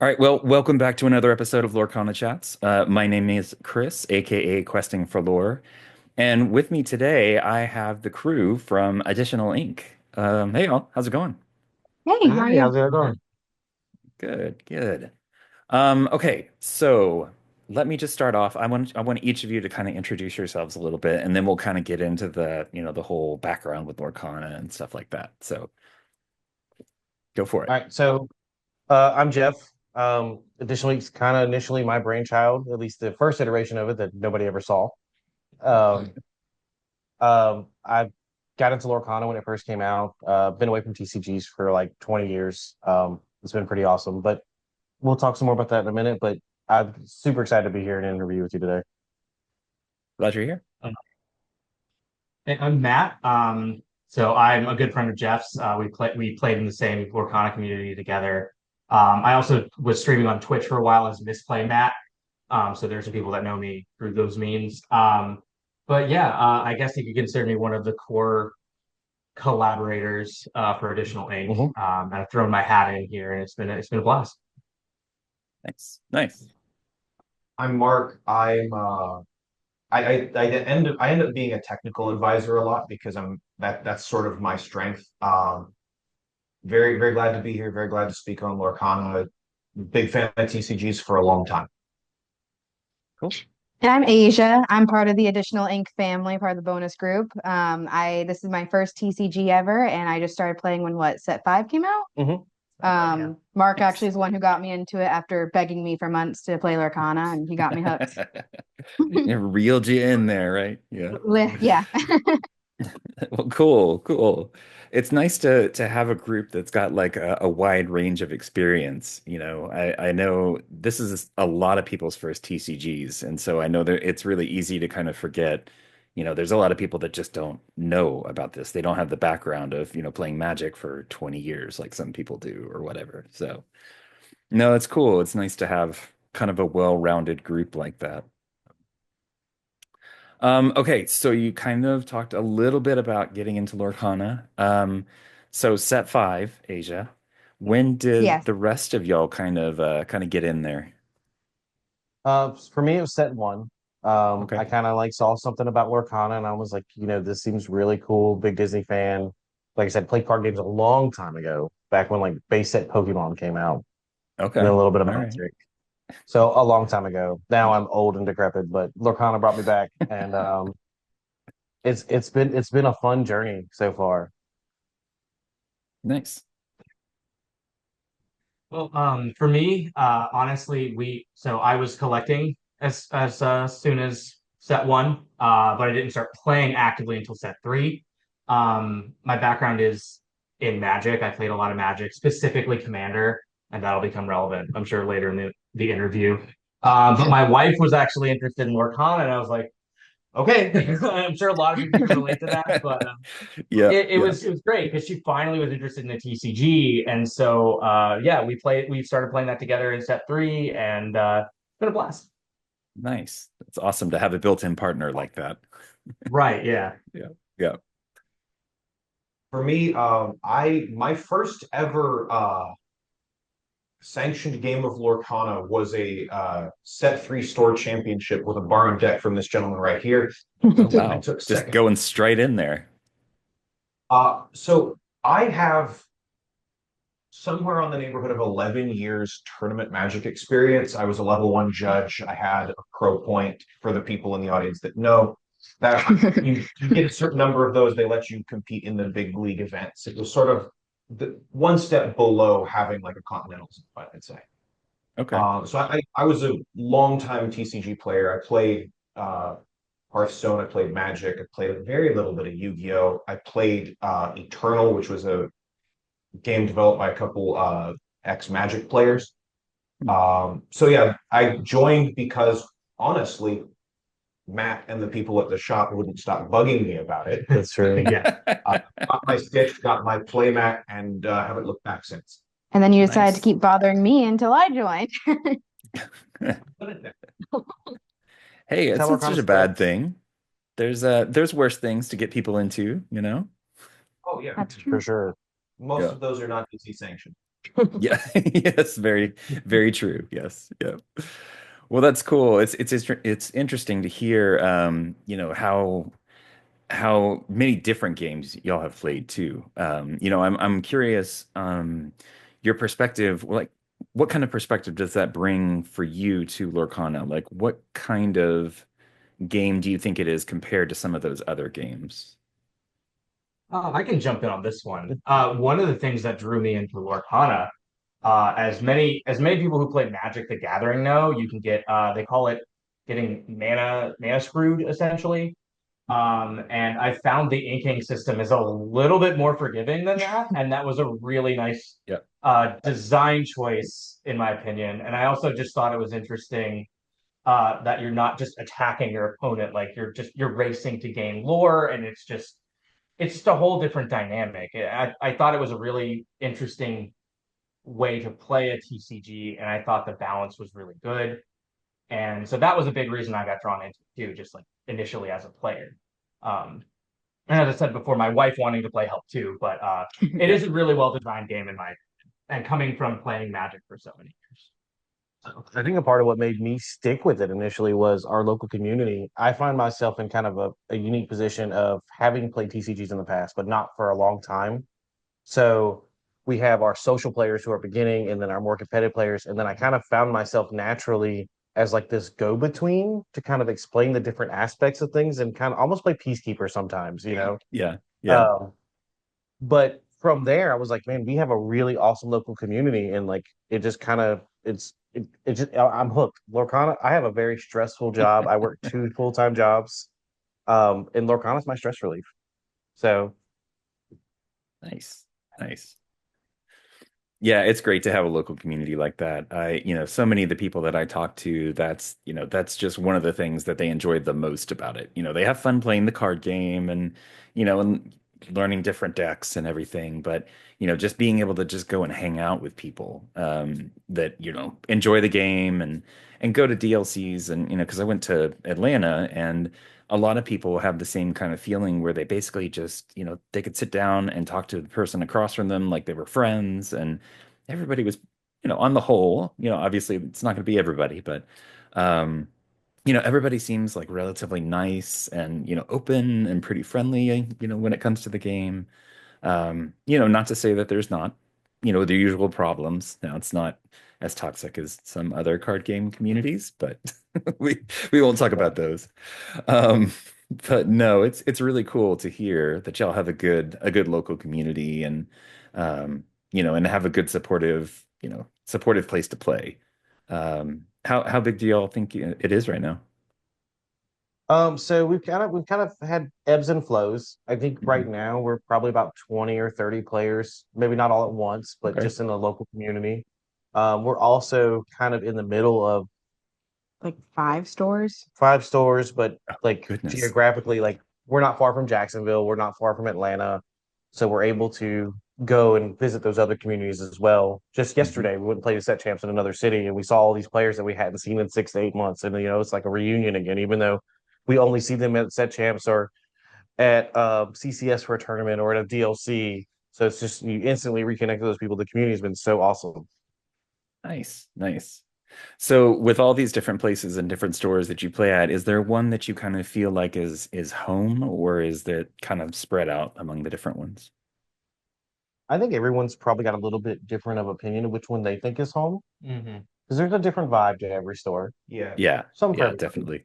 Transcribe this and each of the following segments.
All right, well, welcome back to another episode of LorcanaChats. My name is Chris, aka Questing for Lore, and with me today I have the crew from Additional Inc. Hey, all, how's it going? Hey, how are Hi, you? how's it going? Good, good. Okay, so let me just start off. I want each of you to kind of introduce yourselves a little bit, and then we'll kind of get into the whole background with Lorcana and stuff like that. So go for it. All right, so I'm Jeff. Additionally, it's kind of initially my brainchild, at least the first iteration of it that nobody ever saw. Um, I got into Lorcana when it first came out. Been away from TCGs for like 20 years. It's been pretty awesome, but we'll talk some more about that in a minute. But I'm super excited to be here and interview with you today. Glad you're here. Hey, I'm Matt. So I'm a good friend of Jeff's. We played in the same Lorcana community together. I also was streaming on Twitch for a while as Misplay Matt. So there's some people that know me through those means. But yeah, I guess you could consider me one of the core collaborators for Additional Ink. Hmm. I've thrown my hat in here, and it's been a blast. Nice, nice. I'm Mark. I end up being a technical advisor a lot because that's sort of my strength. Very very glad to be here. Very glad to speak on Lorcana. Big fan of TCGs for a long time. Cool. And I'm Asia. I'm part of the Additional Ink family, part of the bonus group. I This is my first TCG ever, and I just started playing when set five came out. Hmm. Mark actually Nice. is the one who got me into it after begging me for months to play Lurcana, and he got me hooked. It reeled you in there, right? Yeah. Yeah. Well, cool, cool. It's nice to have a group that's got like a wide range of experience. I know this is a lot of people's first TCGs, and so I know that it's really easy to kind of forget. There's a lot of people that just don't know about this. They don't have the background of, playing Magic for 20 years like some people do or whatever. So, no, it's cool. It's nice to have kind of a well-rounded group like that. Okay, so you kind of talked a little bit about getting into Lorcana. So set five, Asia. When did Yes. the rest of y'all kind of get in there? For me, it was set one. Okay. I kind of like saw something about Lorcana, and I was like, this seems really cool. Big Disney fan. Like I said, played card games a long time ago, back when like base set Pokemon came out, and then Okay. a little bit of All right. Magic. So a long time ago. Now I'm old and decrepit, but Lorcana brought me back, and it's been a fun journey so far. Nice. Well, for me, honestly, I was collecting as soon as set one, but I didn't start playing actively until set three. My background is in Magic. I played a lot of Magic, specifically Commander, and that'll become relevant, I'm sure, later in the interview. But my wife was actually interested in Lorcana, and I was like, okay, I'm sure a lot of people can relate to that, but Yeah, it yeah. was great because she finally was interested in the TCG, and so yeah, we started playing that together in set three, and it's been a blast. Nice. It's awesome to have a built-in partner like that. Right? Yeah. Yeah. Yeah. For me, I my first ever sanctioned game of Lorcana was a set three store championship with a borrowed deck from this gentleman right here. Oh I wow. took Just second. going straight in there. So I have somewhere on the neighborhood of 11 years tournament magic experience. I was a level one judge. I had a pro point for the people in the audience that know that you get a certain number of those, they let you compete in the big league events. It was sort of the one step below having like a continentals, I'd say. Okay. So I was a longtime TCG player. I played Hearthstone, I played Magic, I played a very little bit of Yu-Gi-Oh! I played Eternal, which was a game developed by a couple ex-Magic players. Hmm. So yeah, I joined because honestly, Matt and the people at the shop wouldn't stop bugging me about it. That's true. Yeah. I got my stitch, got my playmat, and haven't looked back since. And then you decided to Nice. keep bothering me until I joined. Hey, That's how it's not such Lorcana a started. bad thing. There's worse things to get people into, you know? Oh yeah, That's For true. sure. most Yeah. of those are not DC sanctioned. Yeah. Yes, very, very true. Yes. Yeah. Well, that's cool. It's interesting to hear how many different games y'all have played too. I'm curious, your perspective, like what kind of perspective does that bring for you to Lorcana? Like what kind of game do you think it is compared to some of those other games? I can jump in on this one. One of the things that drew me into Lorcana, as many people who play Magic the Gathering know, you can get they call it getting mana screwed essentially. And I found the inking system is a little bit more forgiving than that, and that was a really nice Yeah. design choice in my opinion. And I also just thought it was interesting that you're not just attacking your opponent, like you're racing to gain lore, and it's just a whole different dynamic. I thought it was a really interesting way to play a TCG, and I thought the balance was really good. And so that was a big reason I got drawn into it too, just like initially as a player. Um, and as I said before, my wife wanting to play helped too, but it Yeah. is a really well designed game in my and coming from playing Magic for so many years. I think a part of what made me stick with it initially was our local community. I find myself in kind of a unique position of having played TCGs in the past, but not for a long time. So we have our social players who are beginning and then our more competitive players. And then I kind of found myself naturally as like this go-between to kind of explain the different aspects of things and kind of almost play peacekeeper sometimes, you know. Yeah. Yeah. Um, but from there, I was like, man, we have a really awesome local community, and like it just kind of it just I'm hooked. Lorcana, I have a very stressful job. I work two full-time jobs. And Lorcana's my stress relief. So Nice. Nice. Yeah, it's great to have a local community like that. So many of the people that I talk to, that's just one of the things that they enjoy the most about it. They have fun playing the card game and learning different decks and everything, but just being able to just go and hang out with people that, enjoy the game and go to DLCs and, because I went to Atlanta and a lot of people have the same kind of feeling where they basically just, they could sit down and talk to the person across from them like they were friends and everybody was, on the whole, obviously it's not going to be everybody, but, um, everybody seems like relatively nice and, open and pretty friendly, when it comes to the game. Not to say that there's not, the usual problems. Now, it's not as toxic as some other card game communities, but we we won't talk about those. Um, but no, it's really cool to hear that y'all have a good local community and have a good supportive place to play. How big do y'all think it is right now? so we've kind of had ebbs and flows. I think right Mhm. now we're probably about 20 or 30 players, maybe not all at once, but Okay. just in the local community. We're also kind of in the middle of Like 5 stores. 5 stores, but like Goodness. geographically, like we're not far from Jacksonville, we're not far from Atlanta, so we're able to go and visit those other communities as well. Just Mhm. yesterday, we went and played a set champs in another city, and we saw all these players that we hadn't seen in 6 to 8 months, and it's like a reunion again, even though we only see them at set champs or at CCS for a tournament or at a DLC. So it's just you instantly reconnect with those people. The community has been so awesome. Nice, nice. So with all these different places and different stores that you play at, is there one that you kind of feel like is home, or is that kind of spread out among the different ones? I think everyone's probably got a little bit different of opinion of which one they think is home Hmm. because there's a different vibe to every store. Yeah. Yeah, Some for yeah, everybody. definitely.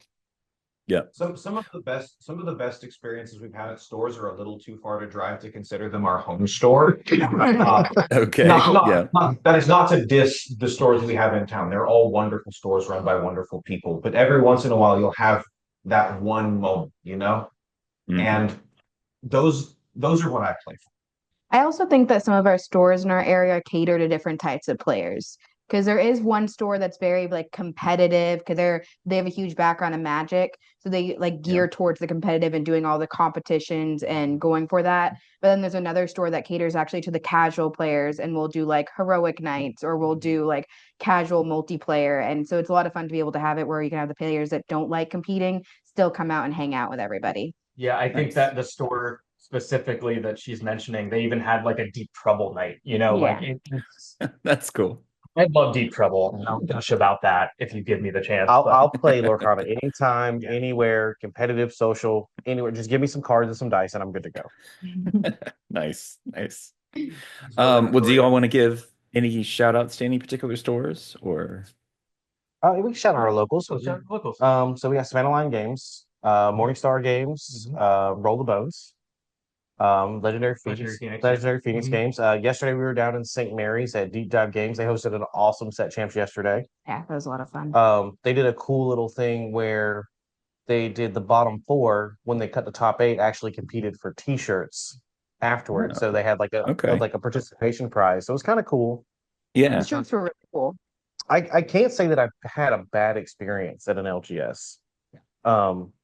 Yeah. Some of the best experiences we've had at stores are a little too far to drive to consider them our home store. Uh, Okay. not, not, Yeah. not that is not to diss the stores we have in town. They're all wonderful stores run by wonderful people. But every once in a while, you'll have that one moment. Hmm. And those are what I play for. I also think that some of our stores in our area cater to different types of players. Because there is one store that's very like competitive because they have a huge background in Magic. So they like Yeah. gear towards the competitive and doing all the competitions and going for that. But then there's another store that caters actually to the casual players and we'll do like heroic nights or we'll do like casual multiplayer. And so it's a lot of fun to be able to have it where you can have the players that don't like competing still come out and hang out with everybody. Yeah, I think Nice. that the store specifically that she's mentioning, they even had like a Deep Trouble night, like That's cool. I love Deep Trouble, and I'll gush about that if you give me the chance. I'll play Lorcana anytime, anywhere, competitive, social, anywhere. Just give me some cards and some dice, and I'm good to go. Nice, nice. Well, do you all want to give any shout outs to any particular stores or? We can shout out our locals. Locals. So we got Savannah Line Games, Morningstar Games, Roll the Bones, Legendary Phoenix, Legendary Phoenix Games. Yesterday we were down in St. Mary's at Deep Dive Games. They hosted an awesome set champs yesterday. Yeah, that was a lot of fun. They did a cool little thing where they did the bottom four when they cut the top eight actually competed for T-shirts afterwards. So they had like a participation prize. So it was kind of cool. Yeah. The shirts were really cool. I can't say that I've had a bad experience at an LGS.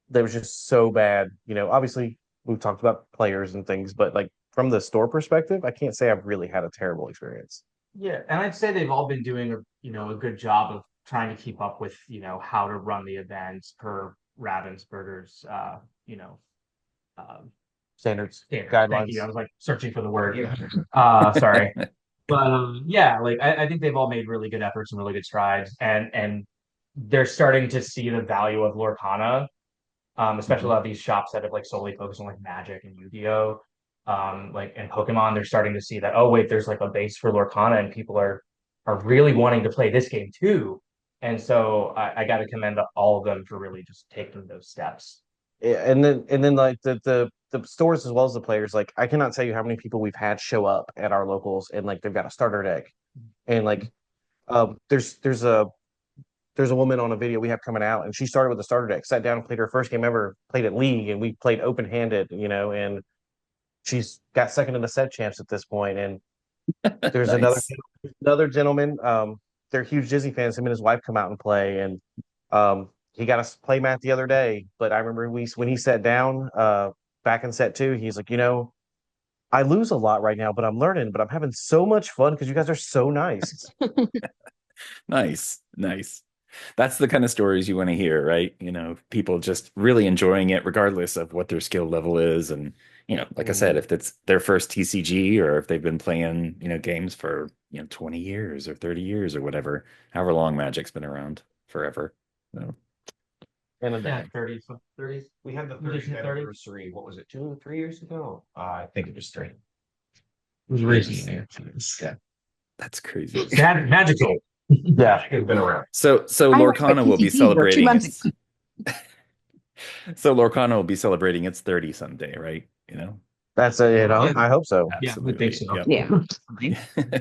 They was just so bad. Obviously we've talked about players and things, but like from the store perspective, I can't say I've really had a terrible experience. Yeah, and I'd say they've all been doing a good job of trying to keep up with how to run the events per Ravensburger's Standards, standards. guidelines. Thank you. I was like searching for the word. Sorry. But yeah, like I think they've all made really good efforts and really good strides, and they're starting to see the value of Lorcana, especially a lot of these shops that have like solely focused on like Magic and Yu-Gi-Oh, and Pokemon. They're starting to see that, oh wait, there's like a base for Lorcana, and people are really wanting to play this game too. And so I got to commend all of them for really just taking those steps. Yeah, and then like the stores as well as the players, like I cannot tell you how many people we've had show up at our locals and like they've got a starter deck, and like there's a woman on a video we have coming out, and she started with a starter deck, sat down and played her first game ever, played at League, and we played open handed, and she's got second in the set champs at this point. And there's Nice. another gentleman, they're huge Disney fans. Him and his wife come out and play, and he got a play mat the other day. But I remember when he sat down back in set two, he's like, I lose a lot right now, but I'm learning, but I'm having so much fun because you guys are so nice. Nice. Nice. That's the kind of stories you want to hear, right? People just really enjoying it regardless of what their skill level is. And, like I said, if it's their first TCG or if they've been playing, games for, 20 years or 30 years or whatever, however long Magic's been around forever. So, And Yeah, 30. We had the 30th anniversary. What was it, 2 or 3 years ago? I think it was 3. It was recently. Yeah. that's crazy. Magical. yeah, It's been around. So I Lorcana will be TCGs were 2 celebrating months its so Lorcana will be celebrating its 30 someday, right? that's I hope so. Yeah, we think so. Yep. Yeah.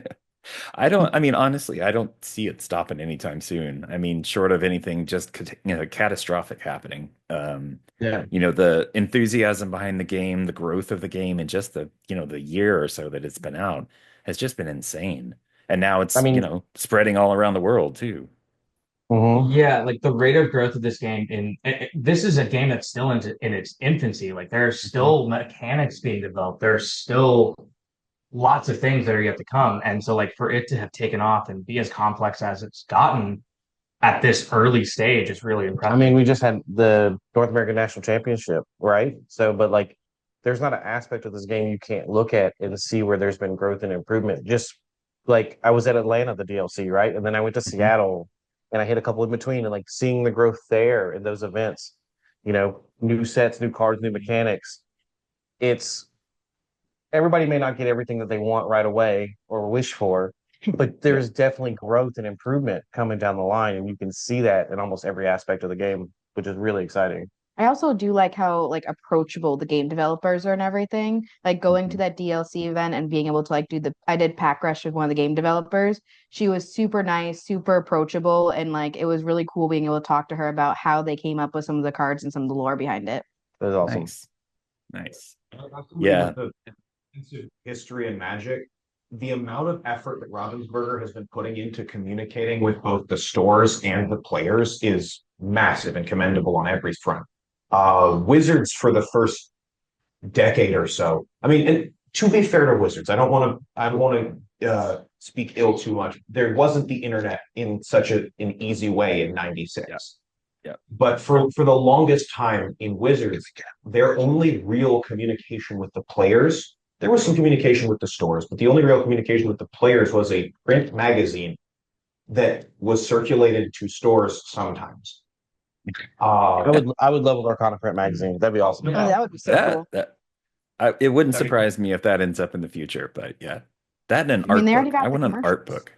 I mean, honestly, I don't see it stopping anytime soon. I mean, short of anything just catastrophic happening. Yeah. The enthusiasm behind the game, the growth of the game, and just the year or so that it's been out has just been insane. And now it's, I mean, spreading all around the world too. Yeah, like the rate of growth of this game this is a game that's still in its infancy. Like there's still mechanics being developed. There's still lots of things that are yet to come. And so like for it to have taken off and be as complex as it's gotten at this early stage is really impressive. I mean, we just had the North American National Championship, right? So, but like, there's not an aspect of this game you can't look at and see where there's been growth and improvement. Just like I was at Atlanta, the DLC, right? And then I went to Seattle and I hit a couple in between, and like seeing the growth there in those events, new sets, new cards, new mechanics. It's everybody may not get everything that they want right away or wish for, but there's definitely growth and improvement coming down the line, and you can see that in almost every aspect of the game, which is really exciting. I also do like how like approachable the game developers are and everything. Like going to that DLC event and being able to like I did pack rush with one of the game developers. She was super nice, super approachable, and like it was really cool being able to talk to her about how they came up with some of the cards and some of the lore behind it. It was awesome. Nice. Yeah. Into history and Magic, the amount of effort that Ravensburger has been putting into communicating with both the stores and the players is massive and commendable on every front. Wizards for the first decade or so. I mean, and to be fair to Wizards, I don't want to speak ill too much. There wasn't the internet in such an easy way in '96. Yeah. But for the longest time in Wizards, their only real communication with the players, there was some communication with the stores, but the only real communication with the players was a print magazine that was circulated to stores sometimes. I would love a Lorcana print magazine. That'd be awesome. Oh, that would be so Yeah, cool. it wouldn't That'd be cool. surprise me if that ends up in the future, but yeah. That and an I mean, art they already book. I got the want an art commercials. book.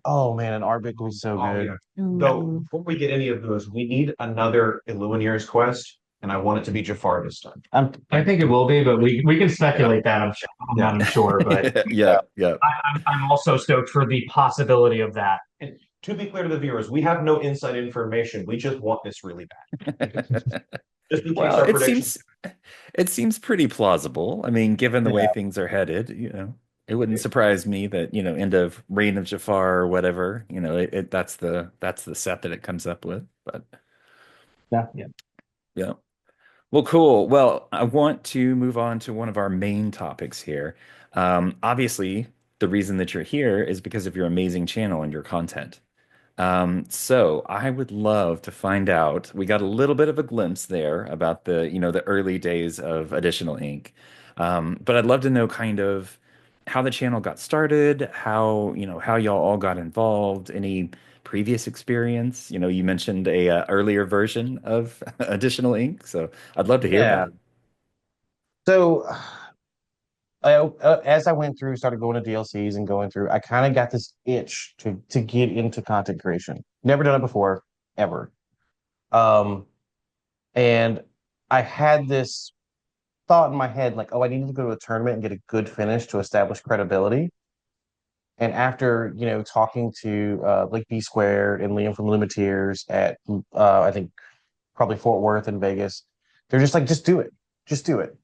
Oh man, an art book would be so Oh good. yeah. Though Mm. before we get any of those, we need another Illumineers quest, and I want it to be Jafar this time. I think it will be, but we can speculate that. I'm not even sure, but Yeah, yeah. I'm also stoked for the possibility of that. And to be clear to the viewers, we have no inside information. We just want this really bad. Just in case Well, our predictions. it seems pretty plausible. I mean, given the way Yeah. things are headed, it wouldn't surprise me that, end of Reign of Jafar or whatever, that's the set that it comes up with. But Yeah. yeah. Well, cool. Well, I want to move on to one of our main topics here. Obviously, the reason that you're here is because of your amazing channel and your content. So I would love to find out. We got a little bit of a glimpse there about the early days of Additional Ink. But I'd love to know kind of how the channel got started, how y'all all got involved, any previous experience. You mentioned a earlier version of Additional Ink, so I'd love to hear Yeah. about it. So as I went through, started going to DLCs and going through, I kind of got this itch to get into content creation. Never done it before, ever. Um, and I had this thought in my head, like, oh, I need to go to a tournament and get a good finish to establish credibility. And after, talking to like B Squared and Liam from Limiteers at I think probably Fort Worth and Vegas, they're just like, just do it. Just do it.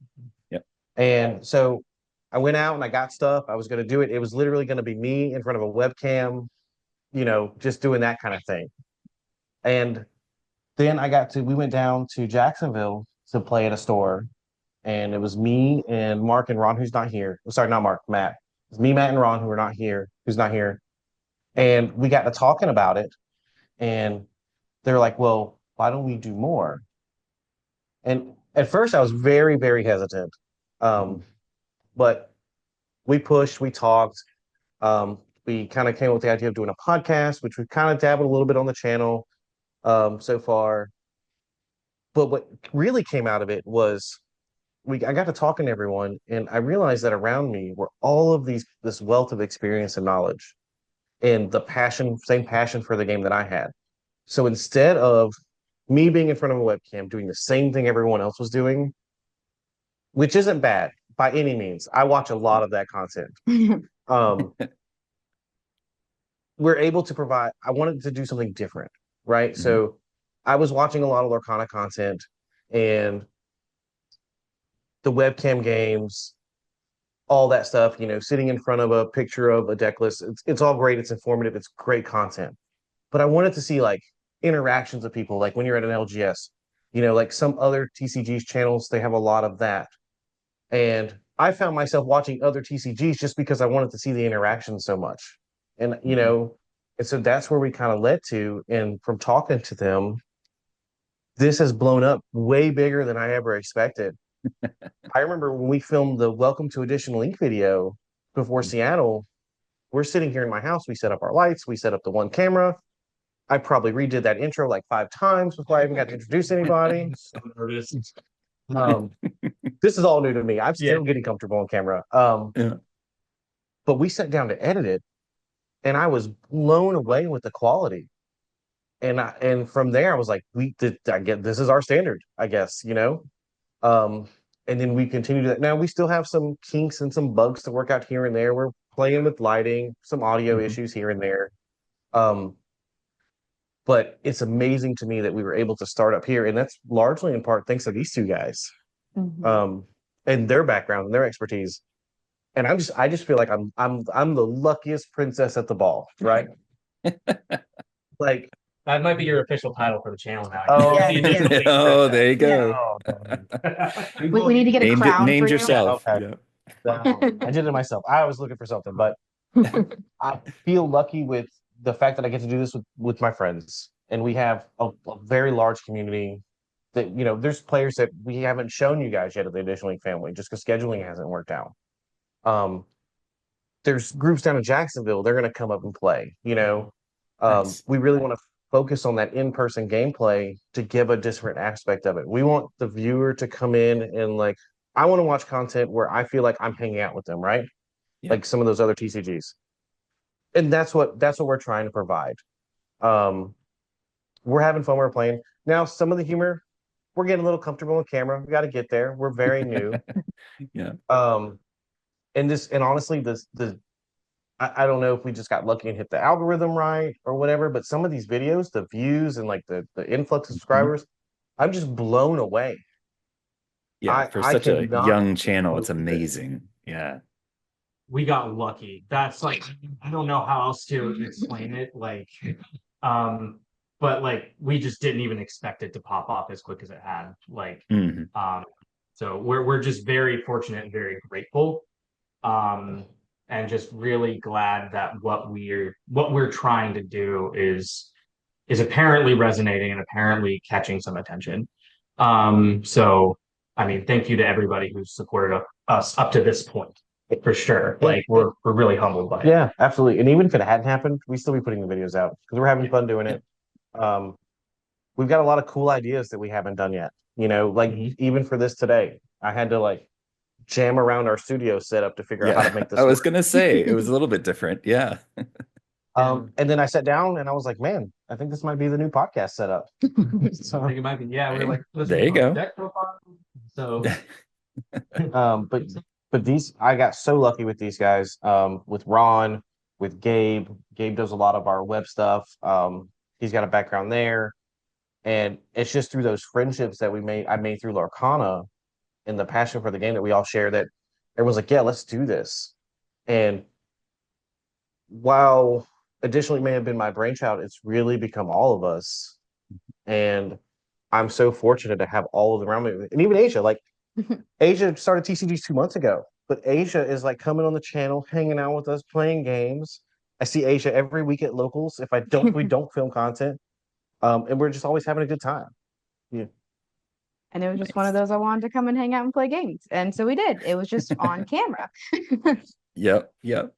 Yep. And so I went out and I got stuff. I was going to do it. It was literally going to be me in front of a webcam, just doing that kind of thing. And then we went down to Jacksonville to play at a store. And it was me and Mark and Ron, who's not here. Sorry, not Mark, Matt. It's me, Matt, and Ron, who are not here, who's not here. And we got to talking about it. And they're like, well, why don't we do more? And at first I was very, very hesitant. But we pushed, we talked. We kind of came up with the idea of doing a podcast, which we've kind of dabbled a little bit on the channel so far. But what really came out of it was I got to talking to everyone, and I realized that around me were all of this wealth of experience and knowledge and the same passion for the game that I had. So instead of me being in front of a webcam doing the same thing everyone else was doing, which isn't bad by any means. I watch a lot of that content. Um, we're able to provide, I wanted to do something different, right? Mhm. So I was watching a lot of Lorcana content and the webcam games, all that stuff, sitting in front of a picture of a deck list. It's all great. It's informative. It's great content. But I wanted to see like interactions of people, like when you're at an LGS, like some other TCGs channels, they have a lot of that. And I found myself watching other TCGs just because I wanted to see the interaction so much. And, and so that's where we kind of led to. And from talking to them, this has blown up way bigger than I ever expected. I remember when we filmed the Welcome to Additional Ink video before Seattle, we're sitting here in my house. We set up our lights, we set up the one camera. I probably redid that intro like 5 times before I even got to introduce anybody. So nervous. This is all new to me. I'm still getting comfortable on camera. Yeah. But we sat down to edit it, and I was blown away with the quality. And from there, I was like, I get this is our standard, I guess, And then we continue to that. Now we still have some kinks and some bugs to work out here and there. We're playing with lighting, some audio issues here and there. But it's amazing to me that we were able to start up here, and that's largely in part thanks to these two guys. And their background and their expertise. And I just feel like I'm the luckiest princess at the ball, right? Like That might be your official title for the channel now. Oh, yeah. Oh, there you go. We need to get a crown Named for you. yourself. Okay. Yeah. I did it myself. I was looking for something, but I feel lucky with the fact that I get to do this with my friends. and we have a very large community that, there's players that we haven't shown you guys yet of the Additional League family just because scheduling hasn't worked out. Um, there's groups down in Jacksonville, they're going to come up and play. Nice. We really want to focus on that in-person gameplay to give a different aspect of it. We want the viewer to come in and like, I want to watch content where I feel like I'm hanging out with them, right? Yeah. Like some of those other TCGs. And that's what we're trying to provide. Um, we're having fun, we're playing. Now, some of the humor, we're getting a little comfortable with camera. We got to get there. We're very new. Yeah. Um, and honestly, I don't know if we just got lucky and hit the algorithm right or whatever, but some of these videos, the views and like the influx of Mhm. subscribers, I'm just blown away. Yeah, I for I such a cannot young channel, it's believe it. amazing. Yeah. We got lucky. That's like, I don't know how else to explain it. Like, um, but like we just didn't even expect it to pop off as quick as it had. Like, Hmm. um, so we're just very fortunate and very grateful. Um, and just really glad that what we're trying to do is apparently resonating and apparently catching some attention. So I mean, thank you to everybody who's supported us up to this point, for sure. Like we're really humbled by it. Yeah, absolutely. And even if it hadn't happened, we still be putting the videos out because we're having Yeah. fun doing it. Um, we've got a lot of cool ideas that we haven't done yet. Like Mhm. even for this today, I had to like jam around our studio setup to figure out how to Yeah. make I this was work. gonna say it was a little bit different. Yeah. And then I sat down and I was like, man, I think this might be the new podcast setup. I So, think it might be. Yeah, we're Hey, like there listening you on go. deck profile. So um, but these I got so lucky with these guys. With Ron, with Gabe. Gabe does a lot of our web stuff. He's got a background there, and it's just through those friendships that I made through Lorcana and the passion for the game that we all share that everyone's like, yeah, let's do this. And while additionally may have been my brainchild, it's really become all of us. And I'm so fortunate to have all of them around me. And even Asia, like Asia started TCGs 2 months ago, but Asia is like coming on the channel, hanging out with us, playing games. I see Asia every week at locals. If I don't, we don't film content. And we're just always having a good time. Yeah. And it was just one of Nice. those I wanted to come and hang out and play games. And so we did. It was just on camera. Yep. Yep.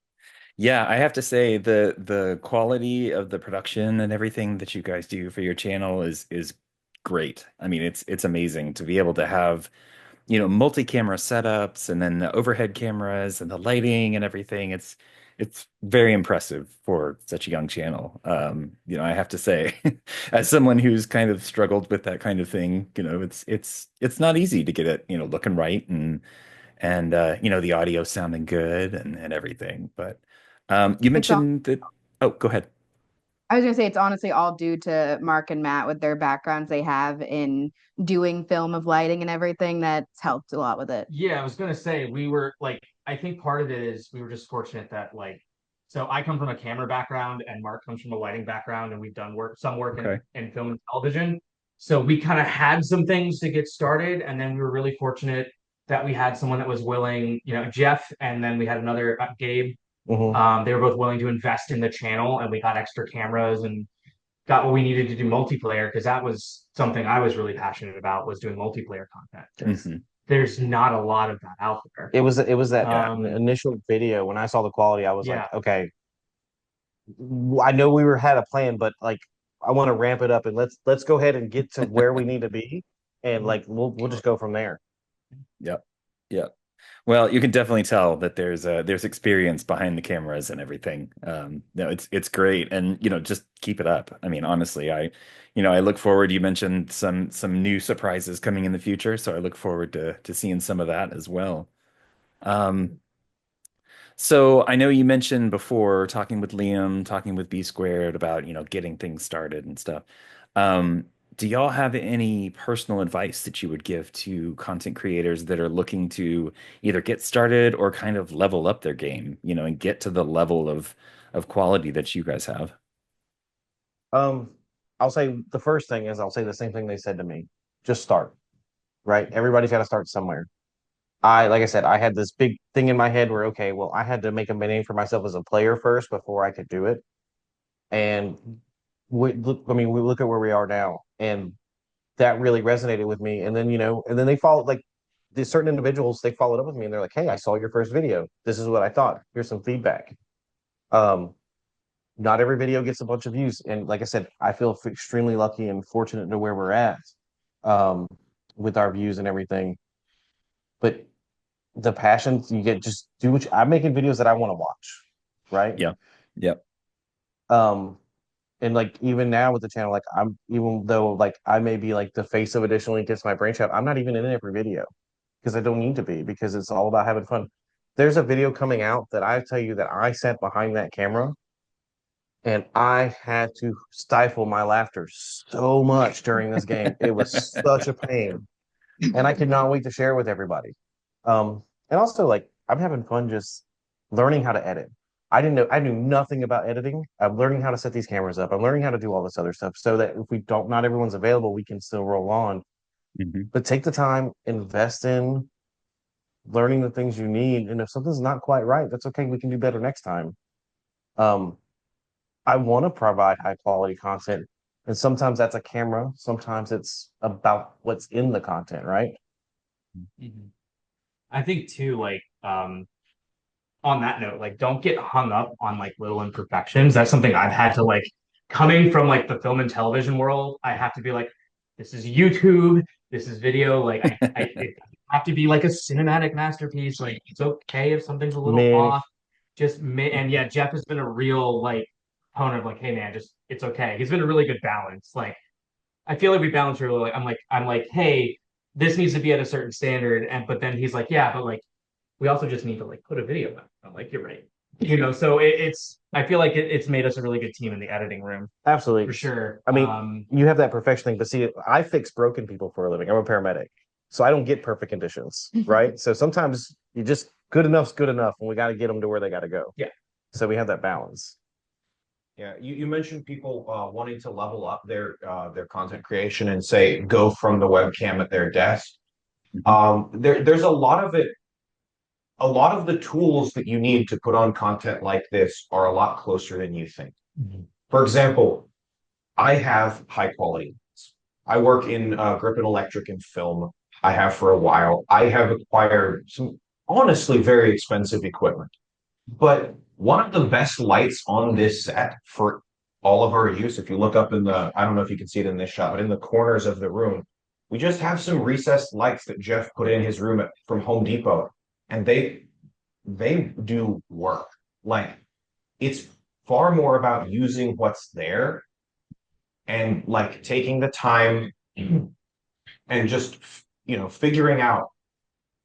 Yeah, I have to say the quality of the production and everything that you guys do for your channel is great. I mean, it's amazing to be able to have, multi-camera setups and then the overhead cameras and the lighting and everything. It's very impressive for such a young channel. I have to say, as someone who's kind of struggled with that kind of thing, it's not easy to get it, looking right and the audio sounding good and everything. But you It's all mentioned that. Oh, go ahead. I was gonna say it's honestly all due to Mark and Matt with their backgrounds they have in doing film of lighting and everything that's helped a lot with it. yeah, I was gonna say we were like, I think part of it is we were just fortunate that like, so I come from a camera background and Mark comes from a lighting background, and we've done some work Okay. in film and television. So we kind of had some things to get started, and then we were really fortunate that we had someone that was willing, Jeff, and then we had another Gabe. Hmm. They were both willing to invest in the channel, and we got extra cameras and got what we needed to do multiplayer, because that was something I was really passionate about, was doing multiplayer content, because Hmm. there's not a lot of that out there. It was that Yeah. initial video when I saw the quality, I was like, Yeah. okay, I know had a plan, but like I want to ramp it up and let's go ahead and get to where we need to be, and like we'll just go from there. Yep. Yep. Well, you can definitely tell that there's experience behind the cameras and everything. No, it's great, and just keep it up. I mean, honestly, I look forward. You mentioned some new surprises coming in the future, so I look forward to seeing some of that as well. Um, so I know you mentioned before talking with Liam, talking with B Squared about, getting things started and stuff. Um, do y'all have any personal advice that you would give to content creators that are looking to either get started or kind of level up their game, and get to the level of quality that you guys have? Um, I'll say the first thing is I'll say the same thing they said to me. Just start, right? Everybody's got to start somewhere. Like I said, I had this big thing in my head where, okay, well, I had to make a name for myself as a player first before I could do it. And we look at where we are now, and that really resonated with me. And then, and then they followed, like, these certain individuals, they followed up with me and they're like, "Hey, I saw your first video. This is what I thought. Here's some feedback." Um, Not every video gets a bunch of views, and like I said, I feel extremely lucky and fortunate to where we're at, um, with our views and everything. But the passion you get, just do what I'm making videos that I want to watch, right? Yeah. Yep. Um, and like even now with the channel, like I'm, even though like I may be like the face of Additionally Gets My Brainchild, I'm not even in every video because I don't need to be, because it's all about having fun. There's a video coming out that I tell you that I sat behind that camera and I had to stifle my laughter so much during this game. It was such a pain, and I could not wait to share it with everybody. And also, like, I'm having fun just learning how to edit. I knew nothing about editing. I'm learning how to set these cameras up. I'm learning how to do all this other stuff so that if we don't, not everyone's available, we can still roll on. Hmm. But take the time, invest in learning the things you need. And if something's not quite right, that's okay. We can do better next time. Um, I want to provide high quality content. And sometimes that's a camera, sometimes it's about what's in the content, right? Mhm. I think too, like, on that note, like, don't get hung up on like little imperfections. That's something I've had to, like, coming from like the film and television world. I have to be like, this is YouTube, this is video. Like, it have to be like a cinematic masterpiece. Like, it's okay if something's a little Me, off. And yeah, Jeff has been a real like opponent of like, hey man, just it's okay. He's been a really good balance. Like, I feel like we balance really. Like, I'm like, hey, this needs to be at a certain standard, and but then he's like, yeah, but like we also just need to like put a video out. I'm like, you're right. So it's I feel like it's made us a really good team in the editing room for absolutely. sure. I mean, you have that perfection thing, but see, I fix broken people for a living. I'm a paramedic, so I don't get perfect conditions, right? So sometimes you just good enough's good enough, and we got to get them to where they got to go. Yeah. So we have that balance. Yeah, you mentioned people wanting to level up their content creation and say go from the webcam at their desk. There's a lot of the tools that you need to put on content like this are a lot closer than you think. Mhm. For example, I have high quality. I work in grip and electric and film. I have for a while. I have acquired some honestly very expensive equipment. But one of the best lights on this set for all of our use, if you look up in the, I don't know if you can see it in this shot, but in the corners of the room, we just have some recessed lights that Jeff put in his room from Home Depot, and they do work. Like, it's far more about using what's there and like taking the time and just figuring out,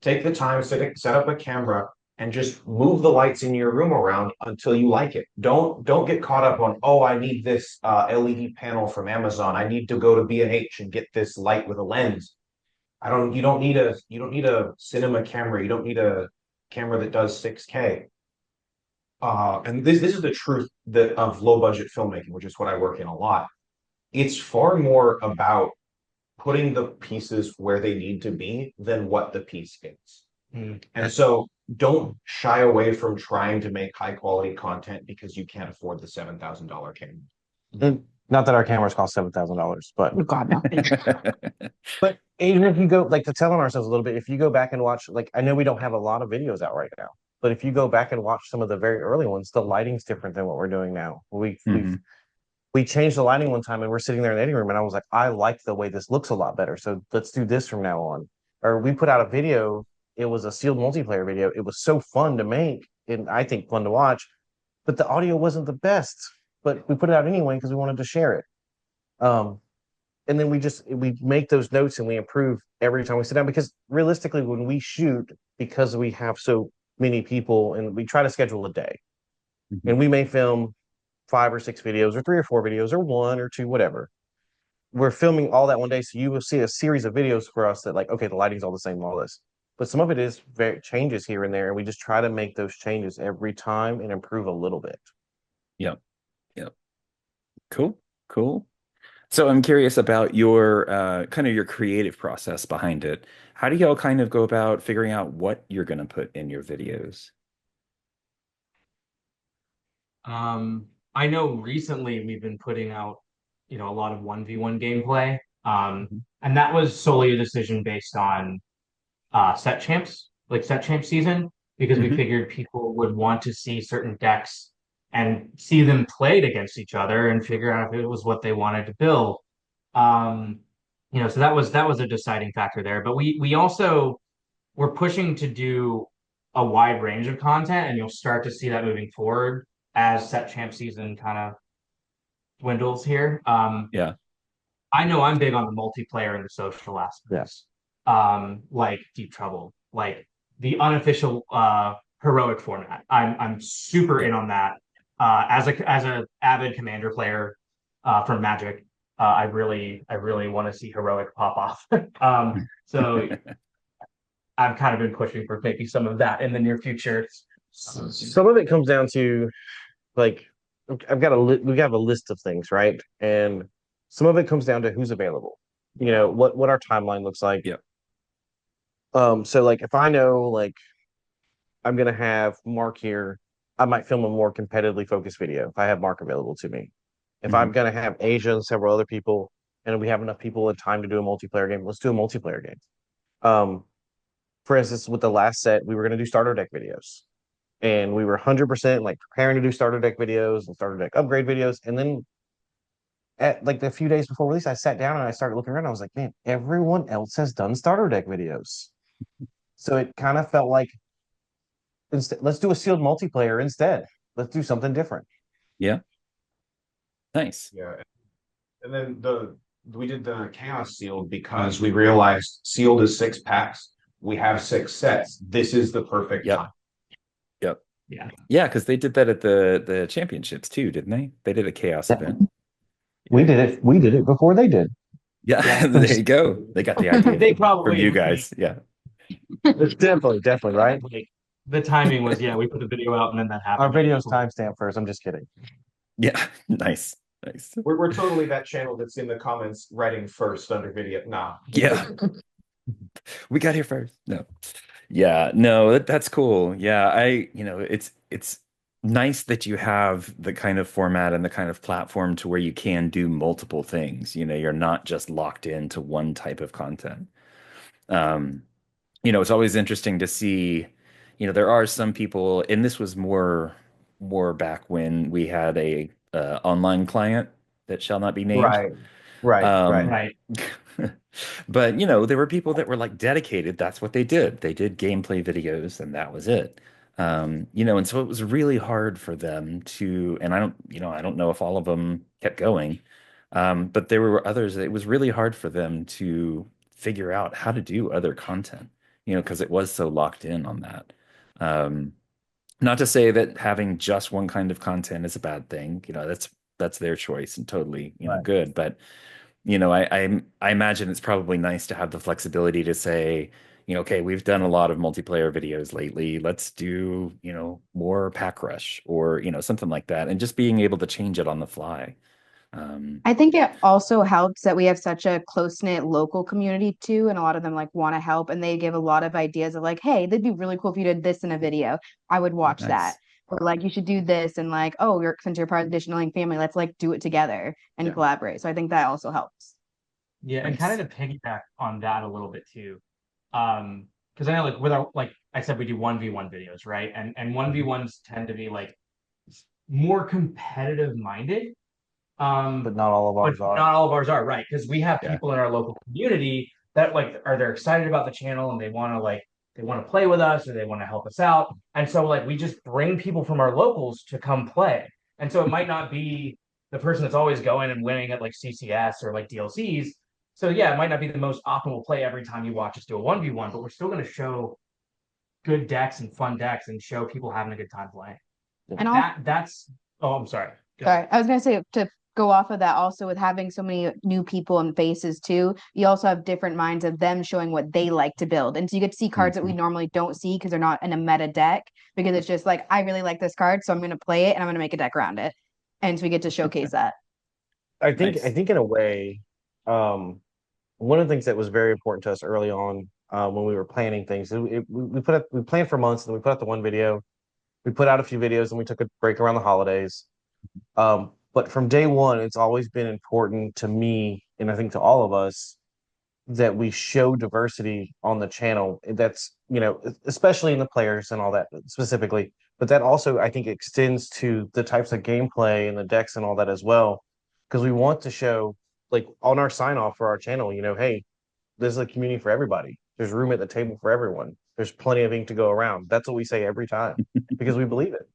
take the time, set up a camera, and just move the lights in your room around until you like it. Don't get caught up on, oh, I need this LED panel from Amazon. I need to go to B&H and get this light with a lens. You don't need a cinema camera. You don't need a camera that does 6K. And this is the truth of low budget filmmaking, which is what I work in a lot. It's far more about putting the pieces where they need to be than what the piece is. And so don't shy away from trying to make high quality content because you can't afford the $7,000 camera. And not that our cameras cost $7,000, but Oh God, no. but even if you go, like, to tell on ourselves a little bit, if you go back and watch, like, I know we don't have a lot of videos out right now, but if you go back and watch some of the very early ones, the lighting's different than what we're doing now. We changed the lighting one time and we're sitting there in the editing room and I was like, I like the way this looks a lot better. So let's do this from now on. Or we put out a video, it was a sealed multiplayer video. It was so fun to make and I think fun to watch, but the audio wasn't the best. But we put it out anyway because we wanted to share it. And then we make those notes and we improve every time we sit down, because realistically when we shoot, because we have so many people and we try to schedule a day, and we may film 5 or 6 videos or 3 or 4 videos or 1 or 2, whatever. We're filming all that one day, so you will see a series of videos for us that, like, okay, the lighting's all the same, all this, but some of it is very changes here and there, and we just try to make those changes every time and improve a little bit. Yep. Yep. Cool. Cool. So I'm curious about your kind of your creative process behind it. How do y'all kind of go about figuring out what you're going to put in your videos? I know recently we've been putting out a lot of 1v1 gameplay. Mhm. And that was solely a decision based on set champs, like set champ season, because we Mhm. figured people would want to see certain decks and see them played against each other and figure out if it was what they wanted to build. Um, so that was a deciding factor there. But we also we're pushing to do a wide range of content, and you'll start to see that moving forward as set champ season kind of dwindles here. Yeah. I know I'm big on the multiplayer and the social Yeah. aspects. Like Deep Trouble, like the unofficial heroic format. I'm super Yeah. in on that. As a avid commander player from Magic, I really want to see heroic pop off. So I've kind of been pushing for maybe some of that in the near future. Some of it comes down to like we have a list of things, right? And some of it comes down to who's available. What our timeline looks like. Yeah. So like if I know like I'm gonna have Mark here, I might film a more competitively focused video if I have Mark available to me. If I'm Mhm. gonna have Asia and several other people, and we have enough people and time to do a multiplayer game, let's do a multiplayer game. Um, for instance, with the last set, we were gonna do starter deck videos, and we were 100% like preparing to do starter deck videos and starter deck upgrade videos, and then at like a few days before release, I sat down and I started looking around. I was like, man, everyone else has done starter deck videos. So it kind of felt like instead, let's do a sealed multiplayer instead. Let's do something different. Yeah. Nice. Yeah. And then we did the chaos sealed because we realized sealed is 6 packs. We have 6 sets. This is the perfect Yep. time. Yep. Yeah. Yeah, because they did that at the championships too, didn't they? They did a chaos Yeah. event. We Yeah. did it. We did it before they did. Yeah, Yeah. there you go. They got the idea They from you probably guys. Yeah. Definitely, right? like the timing was, yeah, we put the video out and then that Our happened. video's timestamp first. I'm just kidding. Yeah. Nice. Nice. We're totally that channel that's in the comments writing first under video. Nah. Yeah. We got here first. No. Yeah, no, that's cool. Yeah, it's nice that you have the kind of format and the kind of platform to where you can do multiple things. You're not just locked into one type of content. Um, it's always interesting to see, there are some people, and this was more back when we had a online client that shall not be named. Right, right. Um, Right. but there were people that were like dedicated. That's what they did. They did gameplay videos and that was it. And so it was really hard for them to, and I don't know if all of them kept going. But there were others that it was really hard for them to figure out how to do other content, because it was so locked in on that. Um, Not to say that having just one kind of content is a bad thing. That's their choice and totally, Right. good. But I imagine it's probably nice to have the flexibility to say, okay, we've done a lot of multiplayer videos lately. Let's do, more Pack Rush or, something like that, and just being able to change it on the fly. I think it also helps that we have such a close-knit local community too, and a lot of them like want to help and they give a lot of ideas of like, hey, that'd be really cool if you did this in a video. I would watch that. Nice. Or like you should do this and like, oh, since you're part of the Additional Link family, let's like do it together and Yeah. collaborate. So I think that also helps. Yeah, and kind Nice. of to piggyback on that a little bit too. Because I know like with our like I said, we do 1v1 videos, right? And 1v1s tend to be like more competitive minded. But not all of But ours are. not all of ours are, right? Because we have Yeah. people in our local community that like they're excited about the channel and they want to play with us or they want to help us out. And so like we just bring people from our locals to come play. And so it might not be the person that's always going and winning at like CCS or like DLCs. So yeah, it might not be the most optimal play every time you watch us do a 1v1, but we're still going to show good decks and fun decks and show people having a good time playing. And all That's oh, I'm sorry. Go ahead. sorry, I was gonna say to go off of that also with having so many new people and faces too, you also have different minds of them showing what they like to build. And so you get to see cards that we Mhm. normally don't see because they're not in a meta deck because it's just like, I really like this card, so I'm gonna play it and I'm gonna make a deck around it. And so we get to showcase that. I Nice. think in a way, um, one of the things that was very important to us early on when we were planning things, we planned for months, and then we put out the one video. We put out a few videos, and we took a break around the holidays. But from day one, it's always been important to me, and I think to all of us, that we show diversity on the channel. That's, especially in the players and all that specifically. But that also, I think, extends to the types of gameplay and the decks and all that as well. Because we want to show, like on our sign off for our channel, hey, this is a community for everybody. There's room at the table for everyone. There's plenty of ink to go around. That's what we say every time because we believe it.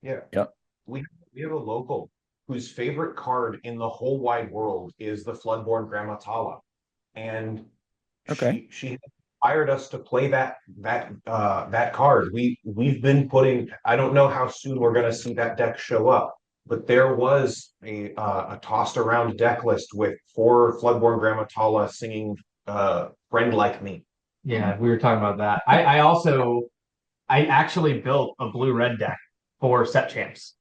Yeah. Yep. We have a local whose favorite card in the whole wide world is the Floodborn Grandma Tala. And Okay. she hired us to play that card. We've been putting, I don't know how soon we're gonna see that deck show up, but there was a tossed around deck list with 4 Floodborn Grandma Tala singing Friend Like Me. Yeah, we were talking about that. I actually built a blue-red deck for set champs.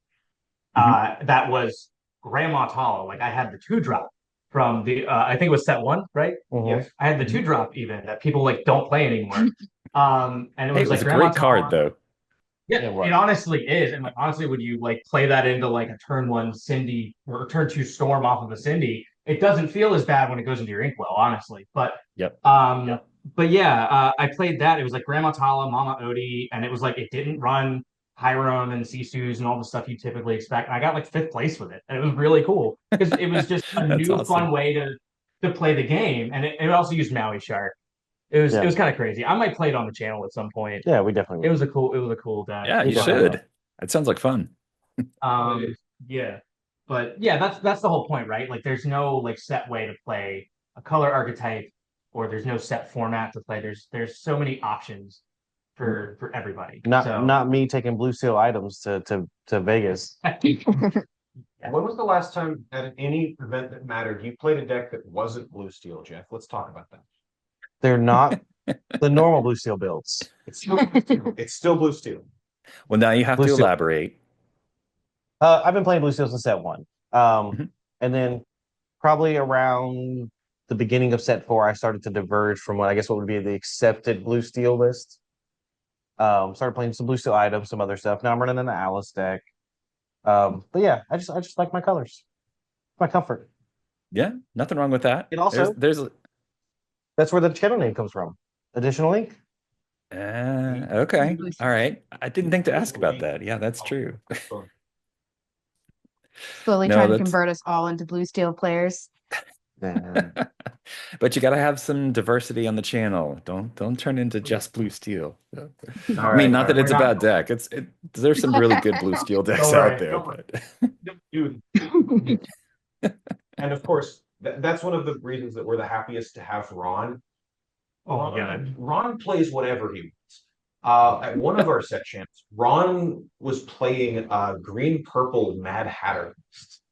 That was Grandma Tala. Like I had the 2-drop from the I think it was set 1, right? Yes. I had the 2-drop even that people like don't play anymore. And it Hey, was it was like a Grandma great card Tala. though. Yeah, Yeah, right. it honestly is. And like honestly, when you like play that into like a turn 1 Cindy or turn 2 Storm off of a Cindy, it doesn't feel as bad when it goes into your Inkwell, honestly. But Yep. but yeah, I played that. It was like Grandma Tala, Mama Odie, and it was like it didn't run Hiram and Sisus and all the stuff you typically expect. And I got like 5th place with it, and it was really cool because it was just a That's new fun awesome. way to play the game, and it also used Maui Shark. It was kind of crazy. I might play it on the channel at some point. Yeah, we definitely It was a cool deck. Yeah, you But should. That sounds like fun. um yeah. But yeah, that's the whole point, right? Like there's no like set way to play a color archetype or there's no set format to play. There's so many options for everybody. not me taking blue seal items to Vegas. When was the last time at any event that mattered you played a deck that wasn't blue steel, Jeff? Let's talk about that. They're not the normal blue seal builds. It's still blue steel. It's still blue steel. Well, now you have Blue to steel. elaborate. I've been playing blue seal since set 1. Mhm. And then probably around the beginning of set 4, I started to diverge from what would be the accepted blue steel list. Started playing some blue steel items, some other stuff. Now I'm running an Alice deck. But yeah, I just like my colors, my comfort. Yeah, nothing wrong with that. It also There's That's where the channel name comes from. Additional ink. okay. All right. I didn't think to ask about that. Yeah, that's true. Slowly No, trying to that's convert us all into blue steel players. but you got to have some diversity on the channel. Don't turn into just blue steel. I mean, right, not that it's a we're not- bad deck. There's some really good blue steel decks Don't out worry, there, don't worry. but Dude. And of course, that's one of the reasons that we're the happiest to have Ron. Oh my God. Ron plays whatever he wants. At one of our set champs, Ron was playing green purple Mad Hatter,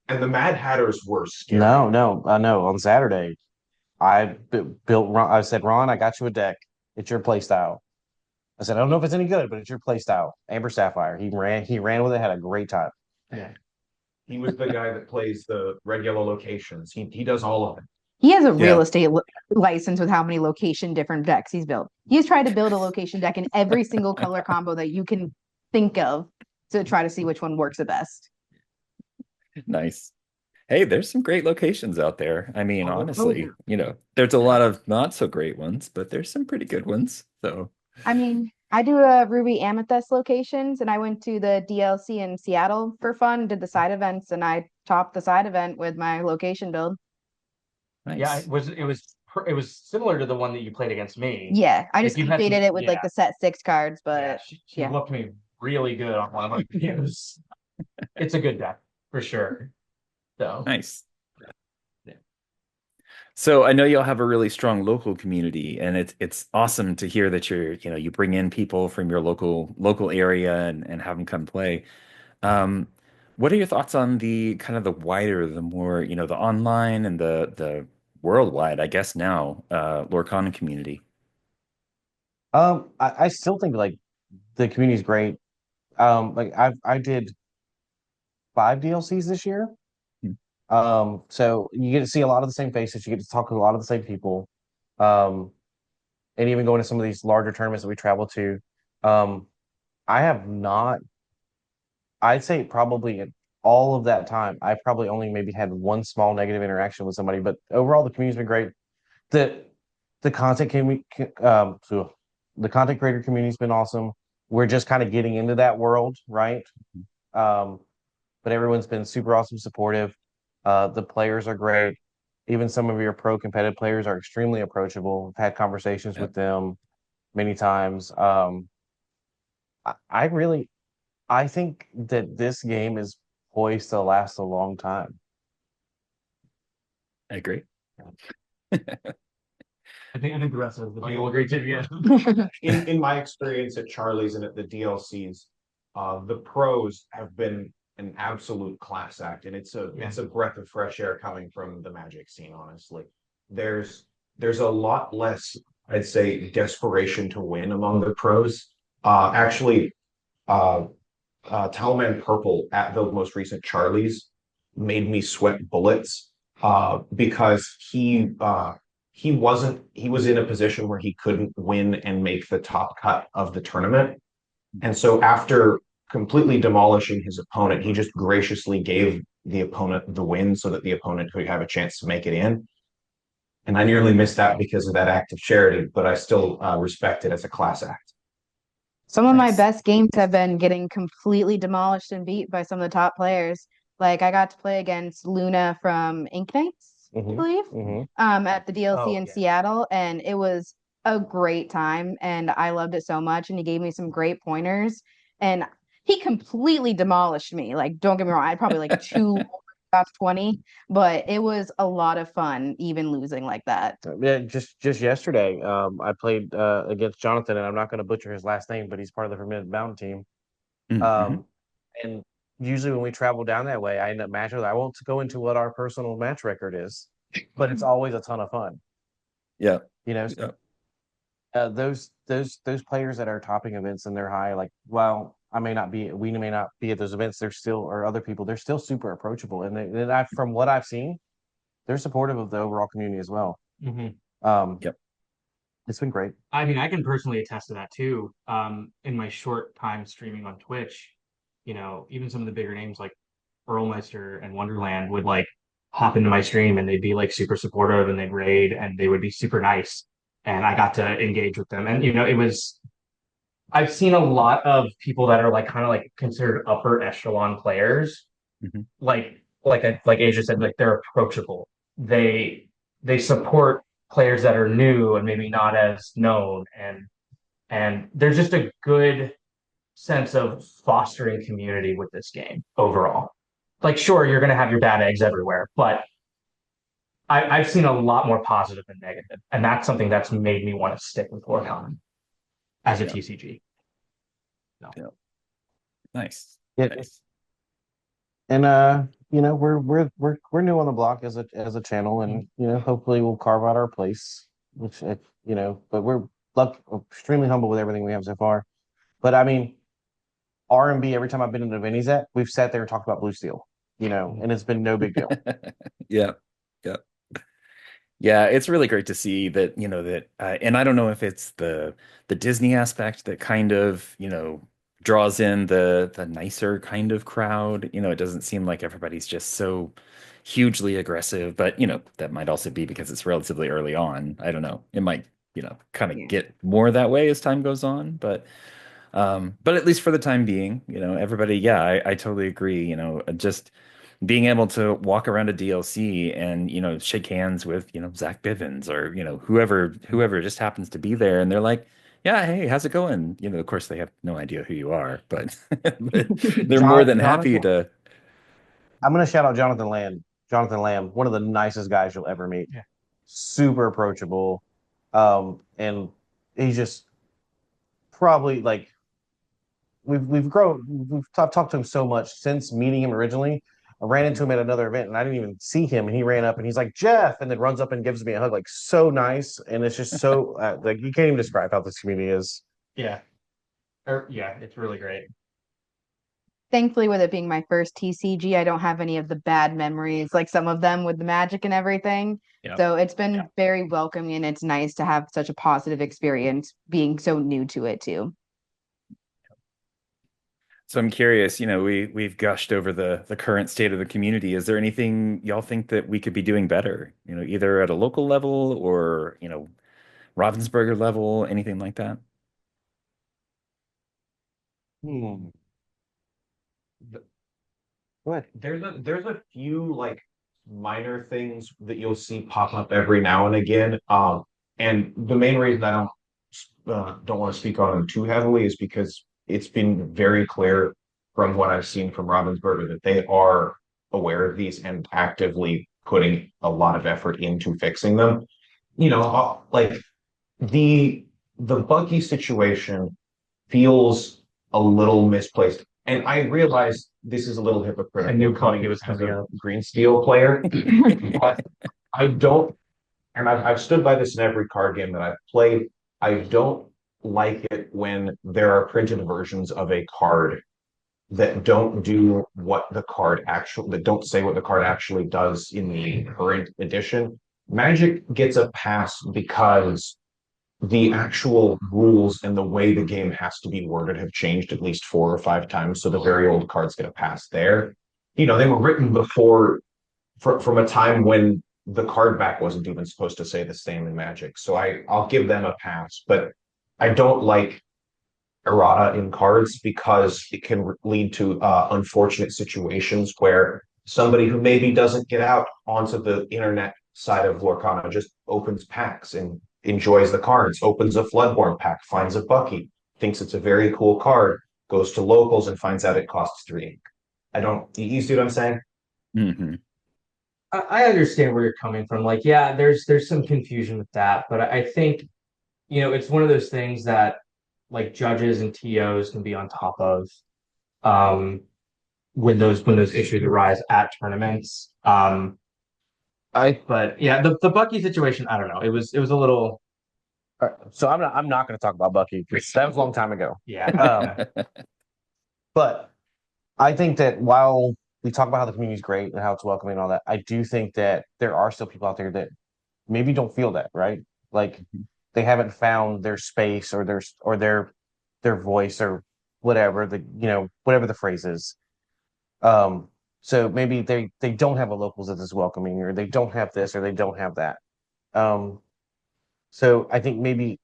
and the Mad Hatters were scary. No. On Saturday, built Ron. I said, Ron, I got you a deck. It's your play style. I said, I don't know if it's any good, but it's your play style. Amber Sapphire. He ran with it, had a great time. Yeah. He was the guy that plays the red yellow locations. He does all of it. He has a real Yeah. estate license with how many location different decks he's built. He's tried to build a location deck in every single color combo that you can think of to try to see which one works the best. nice. Hey, there's some great locations out there. I mean, Oh, honestly, there's a lot of not so great ones, but there's some pretty good ones. So, I mean, I do a Ruby Amethyst locations, and I went to the DLC in Seattle for fun, did the side events, and I topped the side event with my location build. Yeah, nice. it was similar to the one that you played against me. Yeah, I just you had updated some- it with like yeah. the set 6 cards, Yeah, but she yeah. looked me really good on one of my videos. It's a good deck for sure. So Nice. Yeah. So I know you'll have a really strong local community, and it's awesome to hear that you bring in people from your local area and have them come play. Um, what are your thoughts on the kind of the wider, the more, the online and the worldwide, I guess now, Lorcana community? I still think like the community's great. Like I did 5 DLCs this year. Hmm. So you get to see a lot of the same faces. You get to talk to a lot of the same people. Um, and even going to some of these larger tournaments that we travel to. I have not, I'd say probably in all of that time, I probably only maybe had one small negative interaction with somebody, but overall the community's been great. The the content can so the content creator community's been awesome. We're just kind of getting into that world, right? Um, but everyone's been super awesome, supportive. The players are great. Even some of your pro competitive players are extremely approachable. I've had conversations Yep. with them many times. I really, I think that this game is poised to last a long time. I agree. I think the rest of the people will agree too. Yeah. In my experience at Charlie's and at the DLCs, the pros have been an absolute class act, and it's a breath of fresh air coming from the Magic scene. Honestly, there's a lot less, I'd say, desperation to win among the pros. Actually, uh, Talman Purple at the most recent Charlie's made me sweat bullets because he was in a position where he couldn't win and make the top cut of the tournament. And so after completely demolishing his opponent, he just graciously gave the opponent the win so that the opponent could have a chance to make it in. And I nearly missed out because of that act of charity, but I still respect it as a class act. Some of my Nice. best games have been getting completely demolished and beat by some of the top players. Like I got to play against Luna from Ink Knights, I believe, at the DLC in Seattle, and it was a great time, and I loved it so much. And he gave me some great pointers, and he completely demolished me. Like, don't get me wrong, I had probably like two top 20, but it was a lot of fun, even losing like that. Yeah, just yesterday, I played against Jonathan, and I'm not going to butcher his last name, but he's part of the Fermented Mountain team. Mm-hmm. And usually when we travel down that way, I end up matching. I won't go into what our personal match record is, but it's always a ton of fun. Yeah. You know, Yeah. those players that are topping events and they're high, like, well, we may not be at those events. They're still, or other people, they're still super approachable, and from what I've seen, they're supportive of the overall community as well. Yep. It's been great. I mean, I can personally attest to that too. In my short time streaming on Twitch, even some of the bigger names like Earlmeister and Wonderland would like hop into my stream and they'd be like super supportive and they'd raid and they would be super nice. And I got to engage with them. And I've seen a lot of people that are like kind of like considered upper echelon players, Mm-hmm. like Asia said, like they're approachable. They support players that are new and maybe not as known, and there's just a good sense of fostering community with this game overall. Like, sure, you're going to have your bad eggs everywhere, but I've seen a lot more positive than negative, and that's something that's made me want to stick with Lorcana as a Yeah. TCG. No. Yeah. Nice. Yeah. Nice. And we're new on the block as a channel, and hopefully we'll carve out our place, which but we're extremely humble with everything we have so far. But I mean, R&B, every time I've been in an event he's at, we've sat there and talked about Blue Steel, and it's been no big deal. Yeah. Yeah. Yeah, it's really great to see that, and I don't know if it's the Disney aspect that kind of, draws in the nicer kind of crowd. It doesn't seem like everybody's just so hugely aggressive, but that might also be because it's relatively early on. I don't know. It might, kind of Yeah. get more that way as time goes on, but at least for the time being, everybody, yeah, I totally agree. Just being able to walk around a DLC and, shake hands with, Zach Bivens or, whoever just happens to be there. And they're like, yeah, hey, how's it going? Of course they have no idea who you are, but, but they're more than happy Jonathan, to. I'm going to shout out Jonathan Lamb, one of the nicest guys you'll ever meet. Yeah. Super approachable. And he's just probably like we've talked to him so much since meeting him originally. I ran into him at another event and I didn't even see him, and he ran up and he's like, Jeff, and then runs up and gives me a hug, like so nice. And it's just so like you can't even describe how this community is. Yeah. Yeah, it's really great. Thankfully, with it being my first TCG, I don't have any of the bad memories, like some of them with the magic and everything. Yeah. So it's been very welcoming, and it's nice to have such a positive experience being so new to it too. So I'm curious, we've gushed over the current state of the community. Is there anything y'all think that we could be doing better? Either at a local level or, Ravensburger level, anything like that? Hmm. What? There's a few like minor things that you'll see pop up every now and again. And the main reason I don't want to speak on them too heavily is because it's been very clear from what I've seen from Ravensburger that they are aware of these and actively putting a lot of effort into fixing them. Like the the Bucky situation feels a little misplaced. And I realize this is a little hypocritical. I knew coming Bucky was as coming a up. Green Steel player, but I don't, and I've stood by this in every card game that I've played. I don't like it when there are printed versions of a card that don't do what the card actually, that don't say what the card actually does in the current edition. Magic gets a pass because the actual rules and the way the game has to be worded have changed at least 4 or 5 times. So the very old cards get a pass there. They were written before from a time when the card back wasn't even supposed to say the same in Magic. So I'll give them a pass, but I don't like errata in cards because it can lead to unfortunate situations where somebody who maybe doesn't get out onto the internet side of Lorcana just opens packs and enjoys the cards, opens a Floodborn pack, finds a Bucky, thinks it's a very cool card, goes to locals and finds out it costs 3 ink. I don't, you see what I'm saying? Hmm. I understand where you're coming from. Like, yeah, there's some confusion with that, but I think, it's one of those things that like judges and TOs can be on top of um when those issues arise at tournaments. But yeah, the Bucky situation, I don't know. It was a little. All right, so I'm not going to talk about Bucky because that was a long time ago. Yeah. But I think that while we talk about how the community is great and how it's welcoming and all that, I do think that there are still people out there that maybe don't feel that, right? Like they haven't found their space or their voice or whatever whatever the phrase is. So maybe they don't have a locals that is welcoming, or they don't have this, or they don't have that. Um, so I think maybe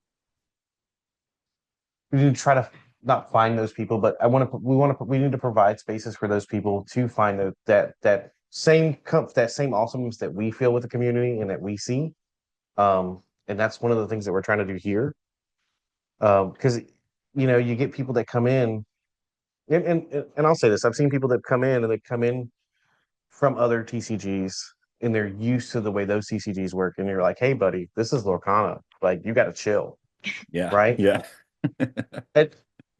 we need to try to not find those people, but we need to provide spaces for those people to find that same awesomeness that we feel with the community and that we see. And that's one of the things that we're trying to do here. Because you get people that come in, and I'll say this: I've seen people that come in and they come in from other TCGs and they're used to the way those TCGs work, and you're like, "Hey, buddy, this is Lorcana. Like, you got to chill, Yeah. right?" Yeah. And,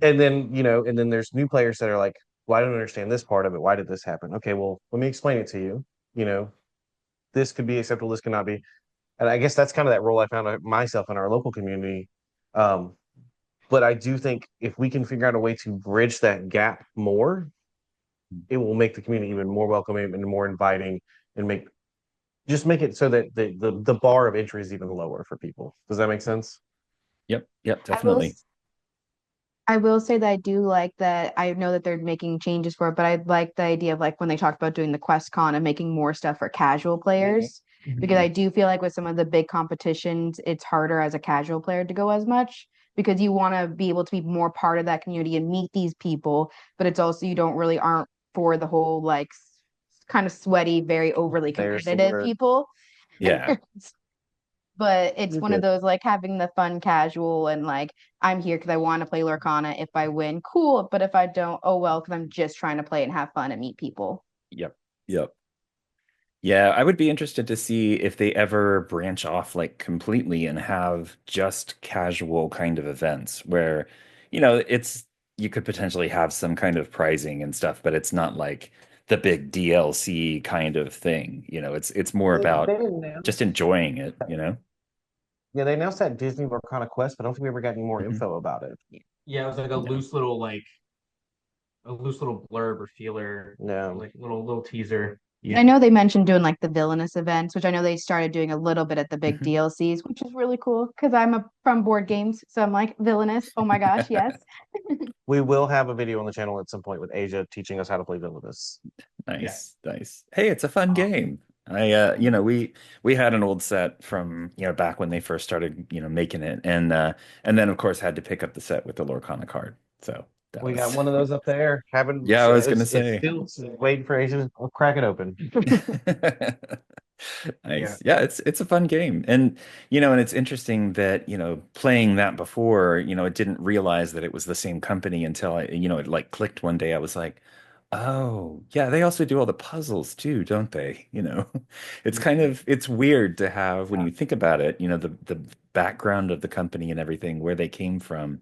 and then there's new players that are like, "Well, I don't understand this part of it. Why did this happen?" Okay, well, let me explain it to you. You know, this could be acceptable, this cannot be. And I guess that's kind of that role I found myself in our local community. Um, but I do think if we can figure out a way to bridge that gap more, it will make the community even more welcoming and more inviting, and make it so that the bar of entry is even lower for people. Does that make sense? Yep. Yep. I will Definitely. I will say that I do like that. I know that they're making changes for it, but I like the idea of like when they talked about doing the quest con and making more stuff for casual players. Because Mhm. I do feel like with some of the big competitions, it's harder as a casual player to go as much because you want to be able to be more part of that community and meet these people, but it's also you don't really aren't for the whole like kind of sweaty, very overly There's the competitive word. people. Yeah. But it's You're one of good. those like having the fun casual and like I'm here because I want to play Lorcana. If I win, cool. But if I don't, oh well, because I'm just trying to play and have fun and meet people. Yep. Yep. Yeah, I would be interested to see if they ever branch off like completely and have just casual kind of events where, you could potentially have some kind of prizing and stuff, but it's not like the big DLC kind of thing. It's more They about didn't announce just enjoying it, Yeah, they announced that Disney Lorcana Quest, but I don't think we ever got any more Mhm. info about it. Yeah, it was like No. a loose little blurb or feeler, No. like little teaser. I know they mentioned doing like the villainous events, which I know they started doing a little bit at the big Mhm. DLCs, which is really cool because I'm from board games. So I'm like, villainous. Oh my gosh, yes. We will have a video on the channel at some point with Asia teaching us how to play Villainous. Nice, nice. Hey, it's a fun game. We had an old set from, back when they first started, making it, and then of course had to pick up the set with the Lorcana card. So that We got was, one of those up there. Haven't yeah, I was gonna it's say. still waiting for Asia to crack it open. Yeah. Nice. Yeah, it's a fun game. And it's interesting that, playing that before, it didn't realize that it was the same company until it like clicked one day. I was like, oh, yeah, they also do all the puzzles too, don't they? It's weird to have when Yeah. you think about it, the background of the company and everything, where they came from,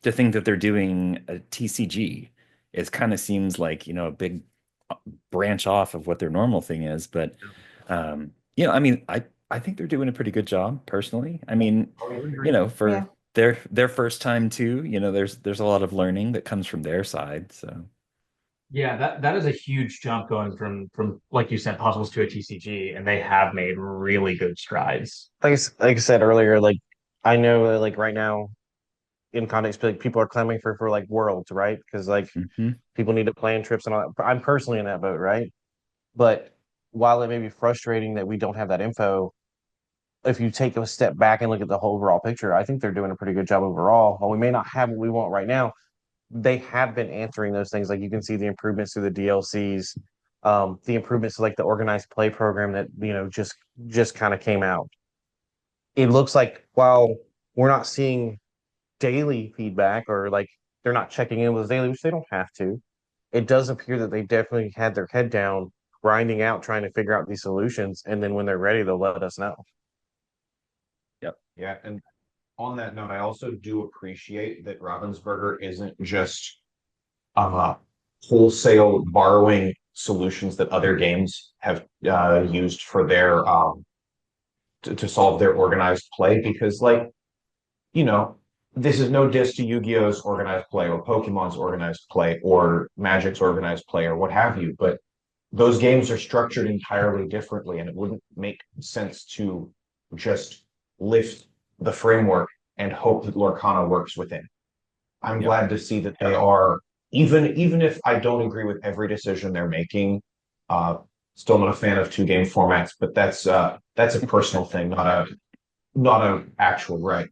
to think that they're doing a TCG. It kind of seems like, a big branch off of what their normal thing is, but I mean, I think they're doing a pretty good job personally. I mean, Yeah. for their first time too, there's a lot of learning that comes from their side. So Yeah, that is a huge jump going from like you said, puzzles to a TCG, and they have made really good strides. Like I said earlier, like I know like right now in context, like people are clamoring for like worlds, right? Because like mhm. people need to plan trips and all that. I'm personally in that boat, right? But while it may be frustrating that we don't have that info, if you take a step back and look at the whole overall picture, I think they're doing a pretty good job overall. While we may not have what we want right now, they have been answering those things. Like you can see the improvements through the DLCs, the improvements to like the organized play program that just kind of came out. It looks like while we're not seeing daily feedback or like they're not checking in with us daily, which they don't have to, it does appear that they definitely had their head down, grinding out, trying to figure out these solutions, and then when they're ready, they'll let us know. Yep. Yeah, and on that note, I also do appreciate that Ravensburger isn't just uh, wholesale borrowing solutions that other games have used for their to solve their organized play. Because, like, you know, this is no diss to Yu-Gi-Oh's organized play or Pokemon's organized play or Magic's organized play or what have you, but those games are structured entirely differently, and it wouldn't make sense to just lift the framework and hope that Lorcana works within. I'm Yep. glad to see that they are, even if I don't agree with every decision they're making, uh, still not a fan of two game formats, but that's a personal thing, not a actual right.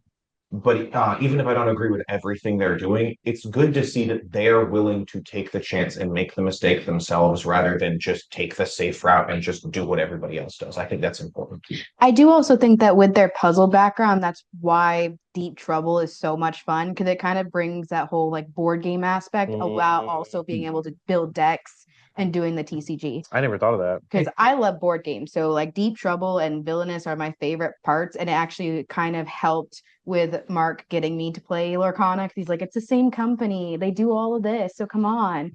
But even if I don't agree with everything they're doing, it's good to see that they're willing to take the chance and make the mistake themselves rather than just take the safe route and just do what everybody else does. I think that's important. I do also think that with their puzzle background, that's why Deep Trouble is so much fun because it kind of brings that whole like board game aspect while also being able to build decks and doing the TCG. I never thought of that. Because I love board games. So like Deep Trouble and Villainous are my favorite parts. And it actually kind of helped with Mark getting me to play Lorcana because he's like, it's the same company. They do all of this. So come on.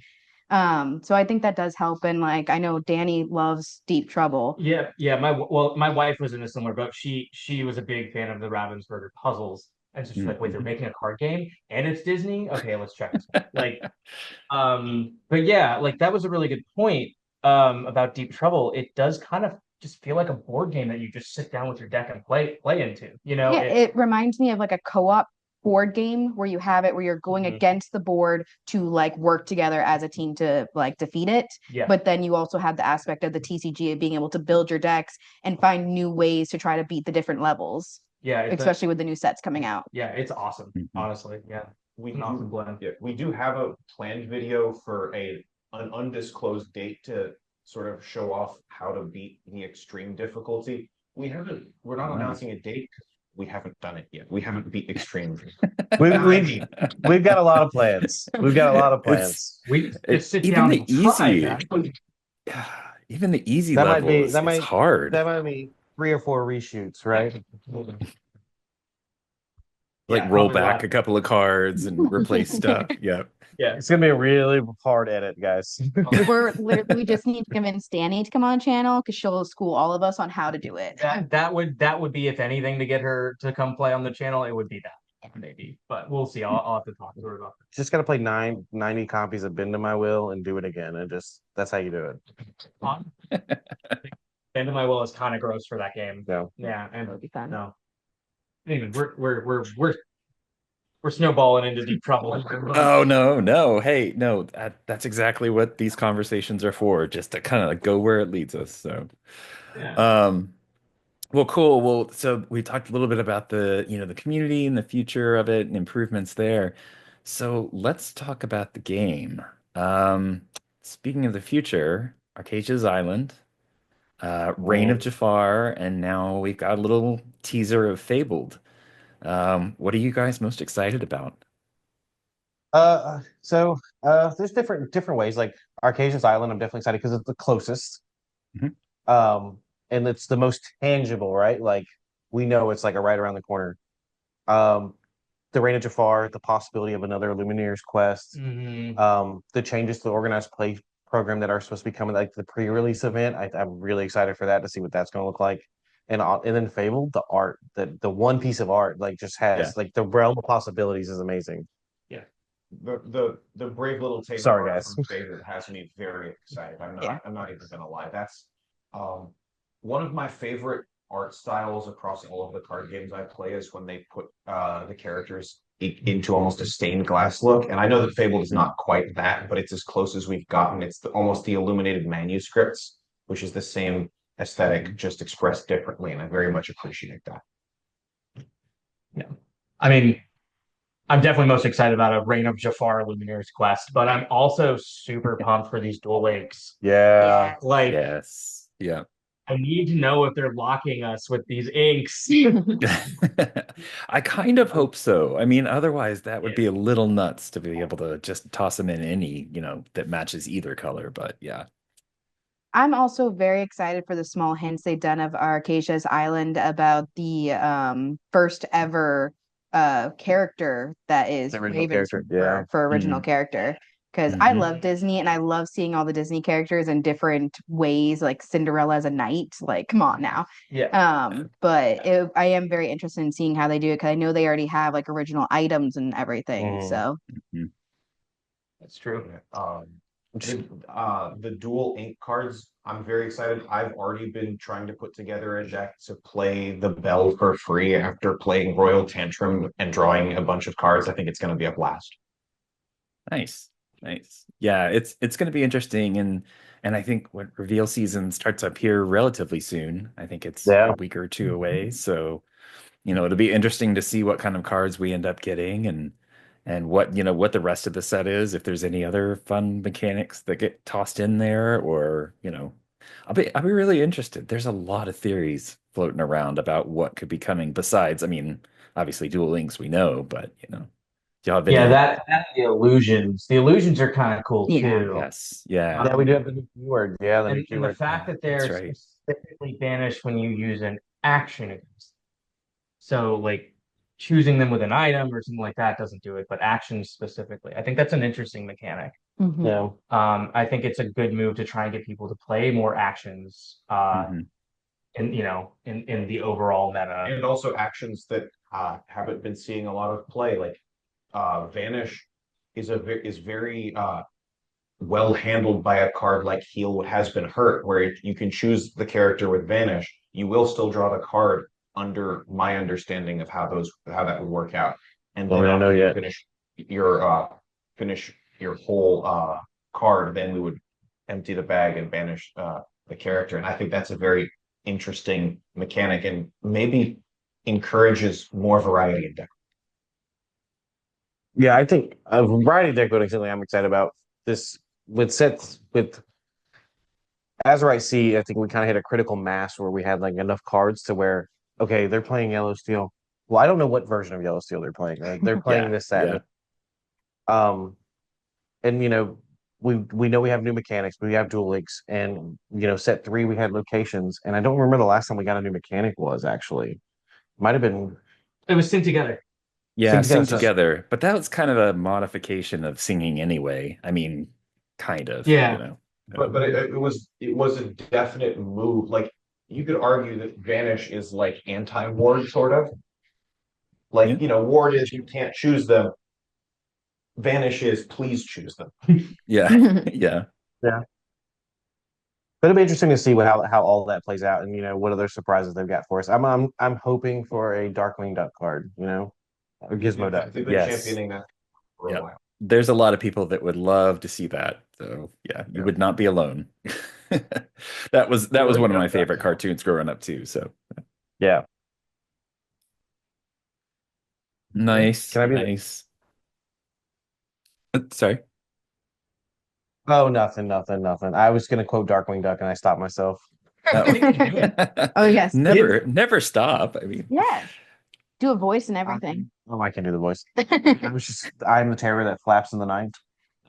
So I think that does help. And like I know Danny loves Deep Trouble. Yeah. My wife was in a similar boat. She was a big fan of the Ravensburger puzzles, and so she's like, "Wait, they're Mhm. making a card game, and it's Disney. Okay, let's check this out." Like, but yeah, like that was a really good point about Deep Trouble. It does kind of just feel like a board game that you just sit down with your deck and play into. Yeah, it reminds me of like a co-op board game where you have it where you're going against the board to like work together as a team to like defeat it. Yeah. But then you also have the aspect of the TCG of being able to build your decks and find new ways to try to beat the different levels. Yeah, especially with the new sets coming out. Yeah, it's awesome. Mhm. Honestly, yeah, We an awesome blend. Yeah, we do have a planned video for an undisclosed date to sort of show off how to beat the extreme difficulty. We're not announcing a date because we haven't done it yet. We haven't beat extreme. We've got a lot of plans. We've got a lot of It's plans. We just sit even down the and try easy, that. yeah, even the easy That might be levels, that it's might hard. that might be 3 or 4 reshoots, right? Like Yeah, roll probably a back lot. a couple of cards and replace stuff. Yeah. Yeah, It's gonna be a really hard edit, guys. We just need to convince Danny to come on the channel because she'll school all of us on how to do it. that would be if anything to get her to come play on the channel, it would be that maybe, but we'll see. I'll have to talk to her about that. Just gotta play 90 copies of Bend to My Will and do it again, and just that's how you do it. End of my will is kind of gross for that game. No. Yeah, and That'll be fun. no. Anyway, we're we're snowballing into deep trouble. Oh no, no. Hey, no, that's exactly what these conversations are for, just to kind of go where it leads us. So, Yeah. um, well, cool. Well, so we talked a little bit about the community and the future of it and improvements there. So let's talk about the game. Um, Speaking of the future, Arcasia's Island, Reign of Mm. Jafar, and now we've got a little teaser of Fabled. What are you guys most excited about? There's different ways. Like Arcasia's Island, I'm definitely excited because it's the closest. Mhm. Um, and it's the most tangible, right? Like we know it's like a right around the corner. Um, the Reign of Jafar, the possibility of another Lumineers quest, Hmm. the changes to the organized play program that are supposed to be coming, like the pre-release event. I'm really excited for that to see what that's going to look like. And then Fable, the art, the one piece of art, like just Yeah. has like the realm of possibilities is amazing. Yeah. The brave little table Sorry, art guys. from Favorite has me very excited. Yeah. I'm not even gonna lie. That's um one of my favorite art styles across all of the card games I play is when they put the characters into almost a stained glass look. And I know that Fable is Mm. not quite that, but it's as close as we've gotten. It's almost the illuminated manuscripts, which is the same aesthetic, just expressed differently, and I very much appreciate that. Yeah. I mean, I'm definitely most excited about a Reign of Jafar Lumineers quest, but I'm also super pumped for these dual links. Yeah. Like, Yes. Yeah. I need to know if they're locking us with these inks. I kind of hope so. I mean, otherwise that would Yeah. be a little nuts to be able to just toss them in any that matches either color. But yeah. I'm also very excited for the small hints they've done of Arcasia's Island about the first ever character that is The original Raven's character. Yeah. for original Mm. character. Because I Hmm. love Disney and I love seeing all the Disney characters in different ways, like Cinderella as a knight. Like, come on now. Yeah. I am very interested in seeing how they do it because I know they already have like original items and everything. Mm. So Hmm. That's true. The dual ink cards, I'm very excited. I've already been trying to put together a deck to play the Bell for free after playing Royal Tantrum and drawing a bunch of cards. I think it's going to be a blast. Nice. Nice. Yeah, it's going to be interesting and I think what reveal season starts up here relatively soon. I think it's a Yeah. week or two away. So, it'll be interesting to see what kind of cards we end up getting and what the rest of the set is, if there's any other fun mechanics that get tossed in there or I'll be really interested. There's a lot of theories floating around about what could be coming besides, I mean, obviously Duel Links we know, but do y'all have Yeah, any? that the illusions. The illusions are kind of cool yeah. too. Yes. Yeah. Yeah, we do Um, have the new keyword. Yeah, the new and the keyword. fact that That's they're right. specifically banished when you use an action against. So like choosing them with an item or something like that doesn't do it, but actions specifically. I think that's an interesting mechanic. Mhm. Yeah. I think it's a good move to try and get people to play more actions Hmm. in the overall meta. And also actions that haven't been seeing a lot of play, like Vanish is very well handled by a card like Heal Has Been Hurt, where you can choose the character with Vanish. You will still draw the card under my understanding of how that would work out. And Well, then we don't know after you yet. finish your whole card, then we would empty the bag and banish the character. And I think that's a very interesting mechanic and maybe encourages more variety in deck. Yeah, I think a variety of deck building is something I'm excited about. This with sets with Azurite Sea, I think we kind of hit a critical mass where we had like enough cards to where okay, they're playing Yellow Steel. Well, I don't know what version of Yellow Steel they're playing. They're playing Yeah. this set. Yeah. Um, and we know we have new mechanics, but we have dual links, and set three we had locations, and I don't remember the last time we got a new mechanic was actually. Might have been It was synced together. Yeah, Sync Together. sing So, together. But that was kind of a modification of singing anyway. I mean, kind of. Yeah. But it was a definite move. Like you could argue that Vanish is like anti-ward, sort of. Yeah. Like, ward is you can't choose them. Vanish is please choose them. Yeah. Yeah. yeah. But it'll be interesting to see how all that plays out, and what other surprises they've got for us. I'm hoping for a Darkwing Duck card. Or Gizmo deck. We've been Yes. championing that for a Yep. while. There's a lot of people that would love to see that. So yeah, you Yeah. would not be alone. That was Really one of good my at that. favorite cartoons growing up too. So Yeah. nice, Can I be nice. Sorry. Oh, nothing. I was gonna quote Darkwing Duck and I stopped myself. Oh, yes. Never stop. I mean, Yeah. Do a voice and everything. I can do the voice. I'm the terror that flaps in the night.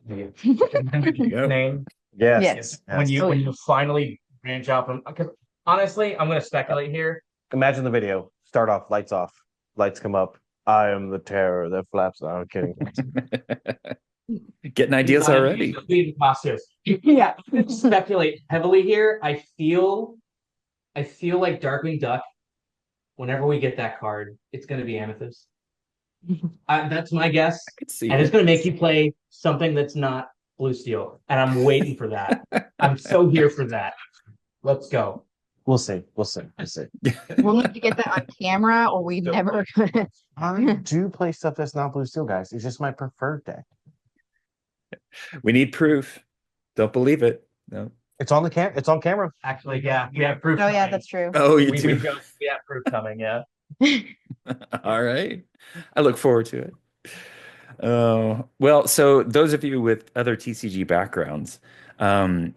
there you go. Name. Yes. Yes. When you finally branch out from, because honestly, I'm gonna speculate here. Imagine the video. Start off, lights off, lights come up. I am the terror that flaps. No, I'm kidding. Getting ideas already. Yeah, speculate heavily here. I feel like Darkwing Duck. Whenever we get that card, it's going to be Amethyst. That's my guess, I could see and it's it. going to make you play something that's not Blue Steel, and I'm waiting for that. I'm so here for that. Let's go. We'll see. We'll see. We'll need to get that on camera, or we never could. I do play stuff that's not Blue Steel, guys. It's just my preferred deck. We need proof. Don't believe it. No. It's on It's on camera. Actually, yeah, we have proof. Oh, yeah, coming. that's true. Oh, you We do. have proof coming. Yeah. All right. I look forward to it. Well, so those of you with other TCG backgrounds, um,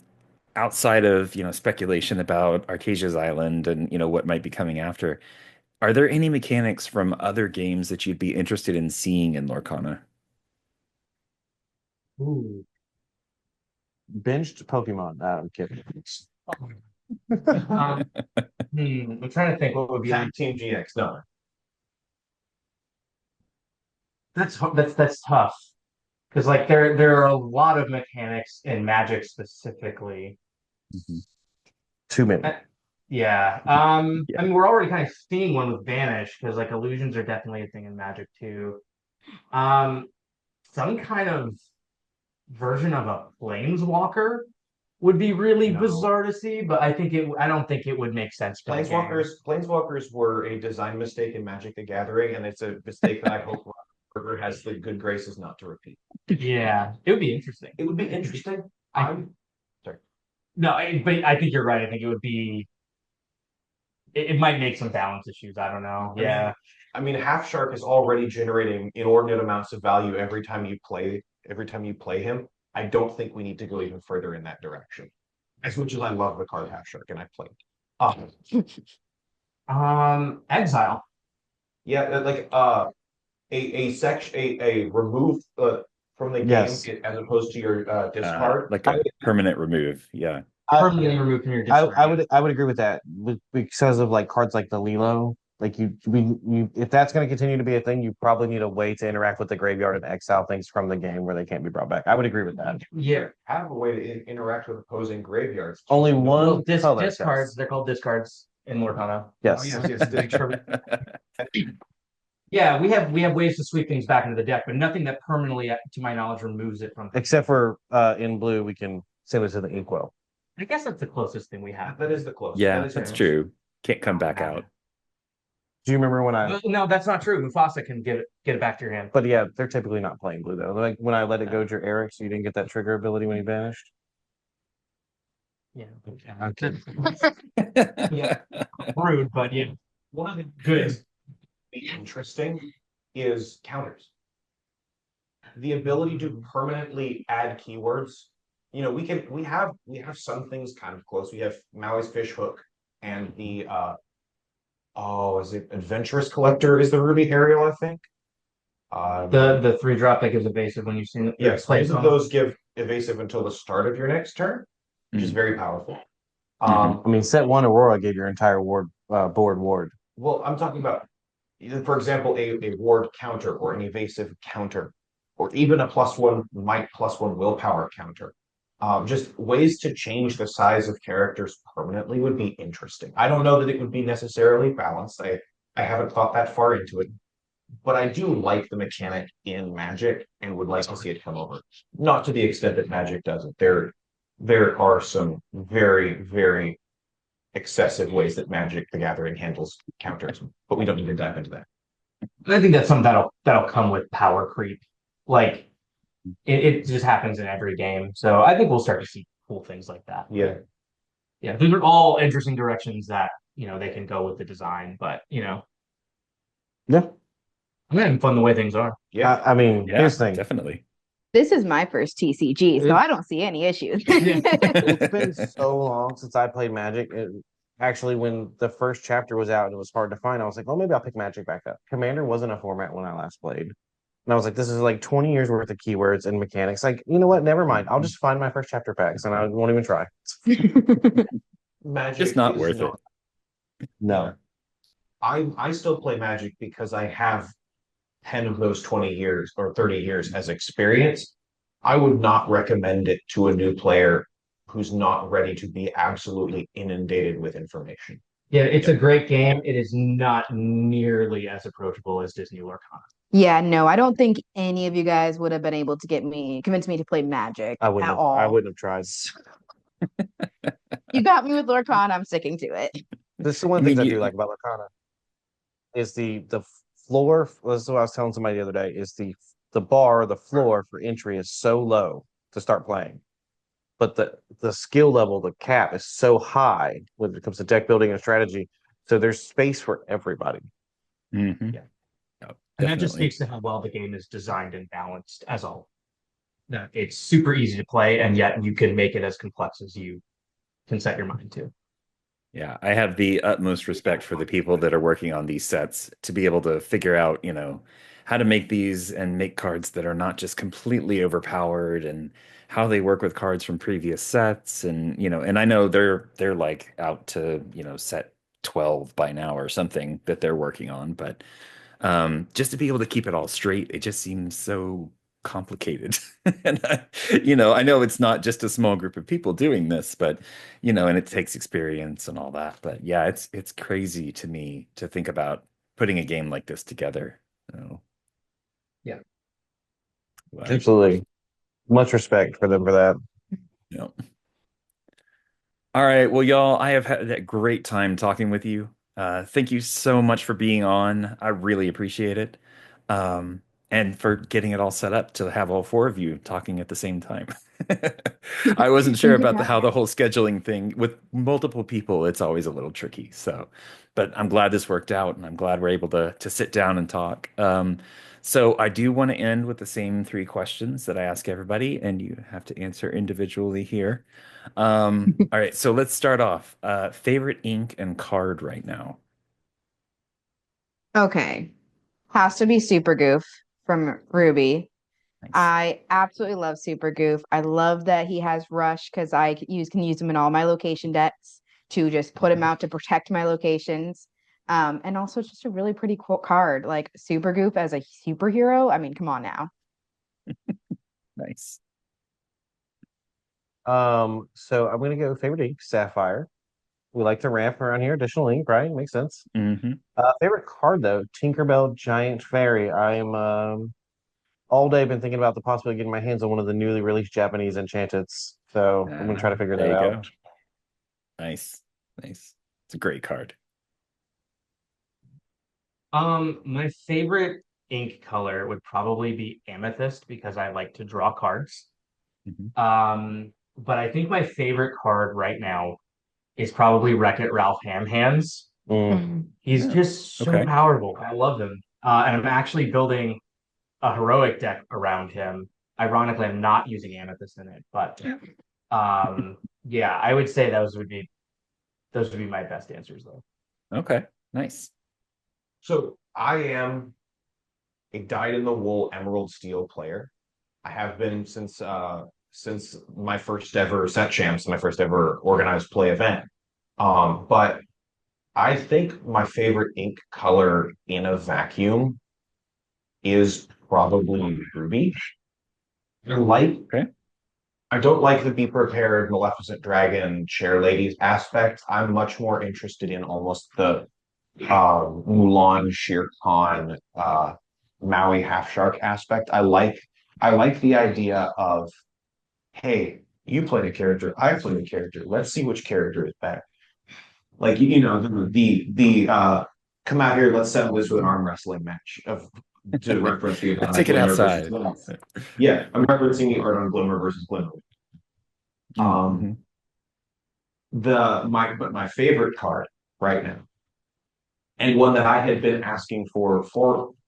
outside of, speculation about Arcasia's Island and, what might be coming after, are there any mechanics from other games that you'd be interested in seeing in Lorcana? Ooh. Binged Pokemon. I'm kidding. I'm trying to think what would be. Tag Team GX, no. That's tough because like there are a lot of mechanics in Magic specifically. Too many. Yeah. Yeah. I mean, we're already kind of seeing one with Vanish because like illusions are definitely a thing in Magic too. Some kind of version of a Planeswalker would be really bizarre to see, but I don't think it would make sense. Planeswalkers were a design mistake in Magic the Gathering, and it's a mistake that I hope Robert has the good graces not to repeat. Yeah, it would be interesting. It would be interesting. Sorry. No, but I think you're right. I think it would be. It might make some balance issues. I don't know. Yeah. I mean, Half Shark is already generating inordinate amounts of value every time you play him. I don't think we need to go even further in that direction. As much as I love the card Half Shark, and I played. Exile. Yeah, like a remove from the game Yes. as opposed to your discard. Like a permanent remove. Yeah. Permanently removed from your discard. I would agree with that because of like cards like the Lilo. Like if that's going to continue to be a thing, you probably need a way to interact with the graveyard and exile things from the game where they can't be brought back. I would agree with that. Yeah. Have a way to interact with opposing graveyards. Only one Well, color discards. sets. They're called discards in Lorcana. Yes. Oh, yes. Yeah, we have ways to sweep things back into the deck, but nothing that permanently, to my knowledge, removes it from. Except for in blue, we can send it to the inkwell. I guess that's the closest thing we have. That is the closest. Yeah, that's true. Can't come back out. Do you remember when I? No, that's not true. Mufasa can get it back to your hand. But yeah, they're typically not playing blue though. Like when I let it go to Eric, so you didn't get that trigger ability when he vanished. Yeah. Okay. Yeah. Rude, but yeah. One of the Good. Interesting is counters. The ability to permanently add keywords. We have some things kind of close. We have Maui's Fish Hook and the is it Adventurous Collector is the Ruby Ariel, I think. The 3-drop that gives evasive when you see it. Yes, both of those give evasive until the start of your next turn, which is very powerful. I mean, set one Aurora gave your entire board ward. Well, I'm talking about, for example, a ward counter or an evasive counter, or even a +1 might +1 willpower counter. Just ways to change the size of characters permanently would be interesting. I don't know that it would be necessarily balanced. I haven't thought that far into it, but I do like the mechanic in Magic and would like to see it come over. Not to the extent that Magic does it. There are some very, very excessive ways that Magic the Gathering handles counters, but we don't need to dive into that. I think that's something that'll come with power creep. Like it just happens in every game. So I think we'll start to see cool things like that. Yeah. Yeah, these are all interesting directions that they can go with the design, but Yeah. I'm having fun the way things are. Yeah. I mean, Yeah, here's the thing. definitely. This is my first TCG, so It, I don't see any issues. Yeah. it's been so long since I played Magic. Actually, when the first chapter was out and it was hard to find, I was like, "Oh, maybe I'll pick Magic back up." Commander wasn't a format when I last played, and I was like, "This is like 20 years worth of keywords and mechanics." Like, you know what? Never mind. I'll just find my first chapter packs, and I won't even try. Just Magic not is worth not. it. No. I still play Magic because I have 10 of those 20 years or 30 years as experience. I would not recommend it to a new player who's not ready to be absolutely inundated with information. Yeah, it's a great game. It is not nearly as approachable as Disney Lorcana. Yeah, no, I don't think any of you guys would have been able to convince me to play Magic at I all. wouldn't have tried. You got me with Lorcan, I'm sticking to it. This is one I of the things mean, I do like about Lorcana is the floor. This is what I was telling somebody the other day. Is the floor for entry is so low to start playing, but the skill level, the cap is so high when it comes to deck building and strategy. So there's space for everybody. mhm. Yeah. Oh, And that just definitely. speaks to how well the game is designed and balanced as a whole. That it's super easy to play, and yet you can make it as complex as you can set your mind to. Yeah, I have the utmost respect for the people that are working on these sets to be able to figure out, how to make these and make cards that are not just completely overpowered and how they work with cards from previous sets and I know they're like out to, set 12 by now or something that they're working on, but just to be able to keep it all straight, it just seems so complicated. And I know it's not just a small group of people doing this, but and it takes experience and all that. But yeah, it's crazy to me to think about putting a game like this together. So, Yeah. but, Absolutely, much respect for them for that. you know. All right. Well, y'all, I have had a great time talking with you. Thank you so much for being on. I really appreciate it. Um, and for getting it all set up to have all four of you talking at the same time. I wasn't sure Thank you about for how having the us. whole scheduling thing with multiple people, it's always a little tricky. So, but I'm glad this worked out and I'm glad we're able to sit down and talk. So I do want to end with the same three questions that I ask everybody, and you have to answer individually here. All right, so let's start off. Favorite ink and card right now. Okay. Has to be Super Goof from Ruby. Nice. I absolutely love Super Goof. I love that he has Rush because can use him in all my location decks to just put him out to protect my locations. And also it's just a really pretty cool card. Like Super Goof as a superhero. I mean, come on now. Nice. So I'm gonna go favorite ink, Sapphire. We like to ramp around here. Additional ink, right? Makes sense. Hmm. Favorite card though, Tinkerbell Giant Fairy. I am all day been thinking about the possibility of getting my hands on one of the newly released Japanese enchantments. So I'm gonna try to figure There that you out. go. Nice. Nice. It's a great card. My favorite ink color would probably be amethyst because I like to draw cards. Mhm. But I think my favorite card right now is probably Wreck-It Ralph Ham Hands. Mm. Mhm. He's Yeah. just so Okay. powerful. I love him. And I'm actually building a heroic deck around him. Ironically, I'm not using amethyst in it, but yeah, I would say those would be my best answers though. Okay. Nice. So I am a dyed-in-the-wool Emerald Steel player. I have been since my first ever set champs, my first ever organized play event. But I think my favorite ink color in a vacuum is probably ruby. I like Okay. I don't like the be prepared Maleficent Dragon chair ladies aspect. I'm much more interested in almost the Mulan Shere Khan Maui half shark aspect. I like the idea of, hey, you played a character, I played a character. Let's see which character is better. Like the come out here, let's settle this with an arm wrestling match to reference the Let's take it Glimmer versus outside. Glimmer. Yeah, I'm referencing the art on Glimmer versus Glimmer. Um, Mm-hmm. my favorite card right now, and one that I had been asking for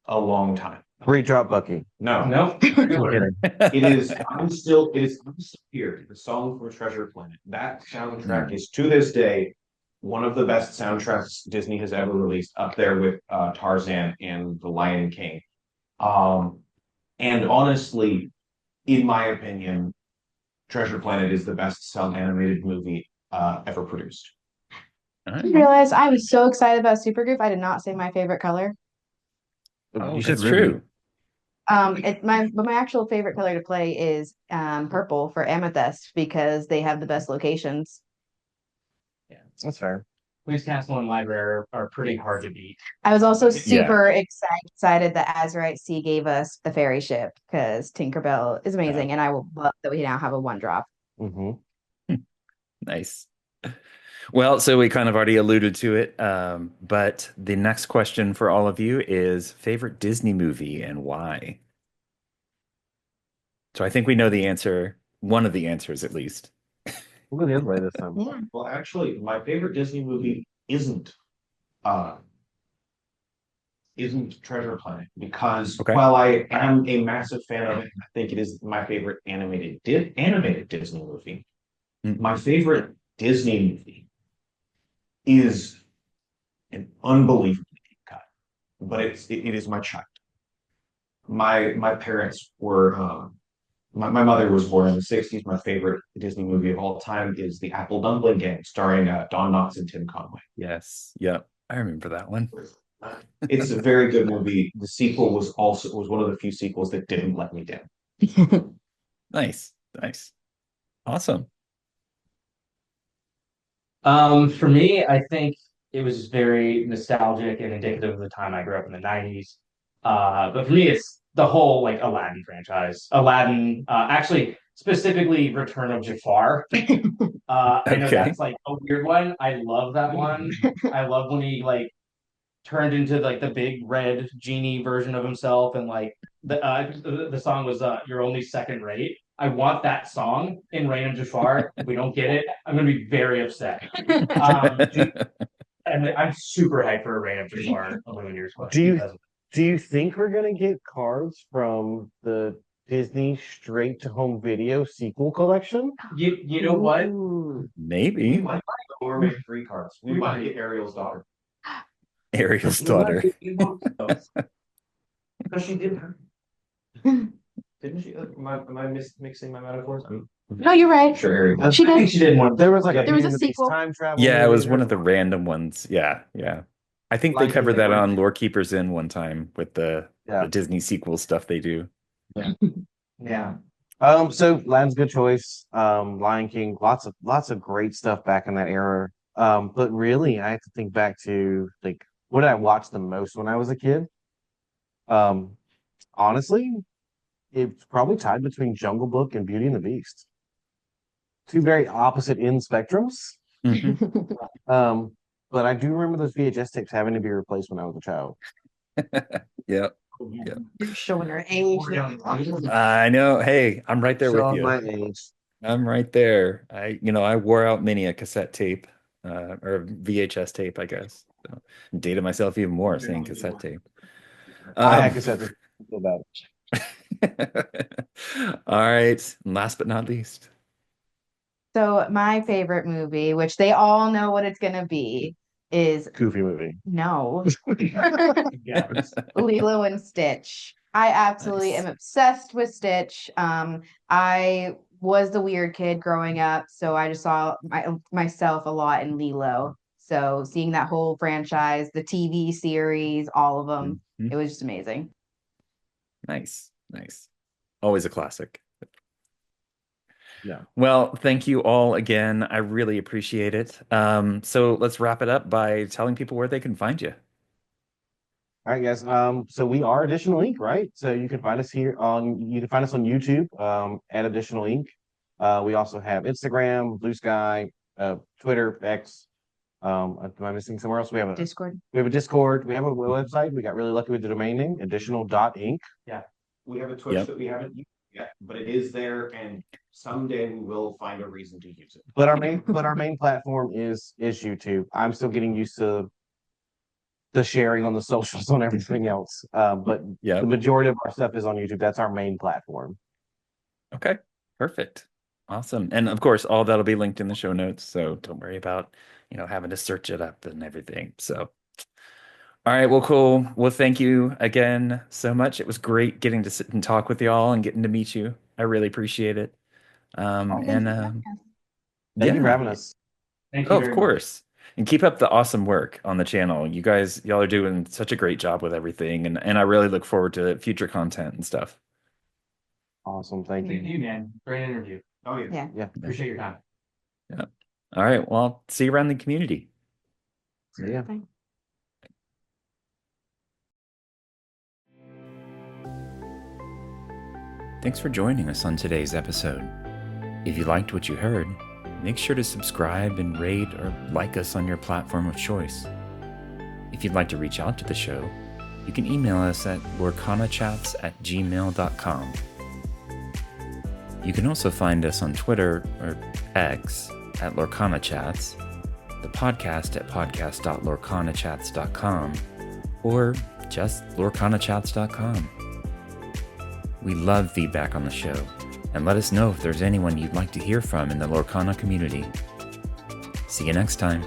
a long time. 3-drop Bucky. No, No. it is. I'm still. It is. I'm still here. The song for Treasure Planet. That soundtrack is to this day one of the best soundtracks Disney has ever released, up there with Tarzan and The Lion King. Um, and honestly, in my opinion, Treasure Planet is the best cel animated movie ever produced. I realized I was so excited about Supergroup. I did not say my favorite color. Oh, You should that's really. true. My actual favorite color to play is purple for Amethyst because they have the best locations. Yeah. That's fair. Queen's Castle and Library are pretty hard to beat. I was also Yeah. super excited that Azurite Sea gave us the fairy ship because Tinkerbell is amazing, and I will love that we now have a 1-drop. Mm-hmm. Nice. Well, so we kind of already alluded to it, but the next question for all of you is favorite Disney movie and why? So I think we know the answer, one of the answers at least. We'll go the other way this time. Yeah. Well, actually, my favorite Disney movie uh isn't Treasure Planet because Okay. while I am a massive fan of it, I think it is my favorite animated Disney movie. Mm. My favorite Disney movie is an unbelievably deep cut, but it is my child. My parents were my mother was born in the 60s. My favorite Disney movie of all time is The Apple Dumpling Gang, starring Don Knotts and Tim Conway. Yes. Yep. I remember that one. It's a very good movie. The sequel was one of the few sequels that didn't let me down. Nice. Nice. Awesome. For me, I think it was very nostalgic and indicative of the time I grew up in the 90s. But for me, it's the whole like Aladdin franchise. Aladdin, actually, specifically Return of Jafar. I know Okay. that's like a weird one. I love that one. I love when he like turned into like the big red genie version of himself, and like the song was "You're Only Second Rate." I want that song in Reign of Jafar. If we don't get it, I'm gonna be very upset. And I'm super hyped for a Reign of Jafar Illuminator's Quest. Do you think we're gonna get cards from the Disney straight to home video sequel collection? You know what? We Maybe might get Mermaid 3 cards. We might get Ariel's daughter. Ariel's daughter. Because she did her. Didn't she? Am I mixing my metaphors? No, you're right. Sure, Ariel. She I think did. she did one. There was like There was a Beauty and the Beast sequel. time travel. Yeah, it was movie. one of the random ones. Yeah, yeah. I think they Like, covered they that were- on Lore Keepers In one time with the Yeah. Disney sequel stuff they do. Yeah. So Aladdin's a good choice. Lion King, lots of great stuff back in that era. But really, I have to think back to like what did I watch the most when I was a kid? Honestly, it's probably tied between Jungle Book and Beauty and the Beast. Two very opposite end spectrums. Mhm. But I do remember those VHS tapes having to be replaced when I was a child. Yep. You're showing her age. I know. Hey, I'm right there with Showing you. my age. I'm right there. I wore out many a cassette tape, or VHS tape, I guess. So, dated myself even more saying cassette tape. I had cassette tapes. Feel bad. All right. And last but not least. So my favorite movie, which they all know what it's gonna be, is Goofy movie. no Yeah. Lilo and Stitch. I absolutely Nice. am obsessed with Stitch. I was the weird kid growing up, so I just saw myself a lot in Lilo. So seeing that whole franchise, the TV series, all of them, Mhm. it was just amazing. Nice. Nice. Always a classic. Yeah. Well, thank you all again. I really appreciate it. So let's wrap it up by telling people where they can find you. All right, guys. So we are Additional Ink, right? So you can find us on YouTube, at Additional Ink. We also have Instagram, Blue Sky, Twitter, X. Am I missing somewhere else? We have a Discord. Discord. We have a website. We got really lucky with the domain name, additional.inc. We have a Twitch Yep. that we haven't used yet, but it is there, and someday we will find a reason to use it. But our main platform is YouTube. I'm still getting used to the sharing on the socials on everything else. But Yeah. the majority of our stuff is on YouTube. That's our main platform. Okay. Perfect. Awesome. And of course, all that'll be linked in the show notes. So don't worry about, having to search it up and everything. So, all right. Well, cool. Well, thank you again so much. It was great getting to sit and talk with y'all and getting to meet you. I really appreciate it. Thank Thank you for having us. Thank you Oh, very of much. course. And keep up the awesome work on the channel. Y'all are doing such a great job with everything. And I really look forward to future content and stuff. Awesome. Thank Thank you. you, man. Great interview. Oh, yeah. Yeah. Appreciate your time. Yeah. All right. Well, see you around the community. See ya. Thanks. Thanks for joining us on today's episode. If you liked what you heard, make sure to subscribe and rate or like us on your platform of choice. If you'd like to reach out to the show, you can email us at LorcanaChats@gmail.com. You can also find us on Twitter or X at LorcanaChats, the podcast at podcast.lorcanachats.com, or just lorcanachats.com. We love feedback on the show, and let us know if there's anyone you'd like to hear from in the Lorcana community. See you next time.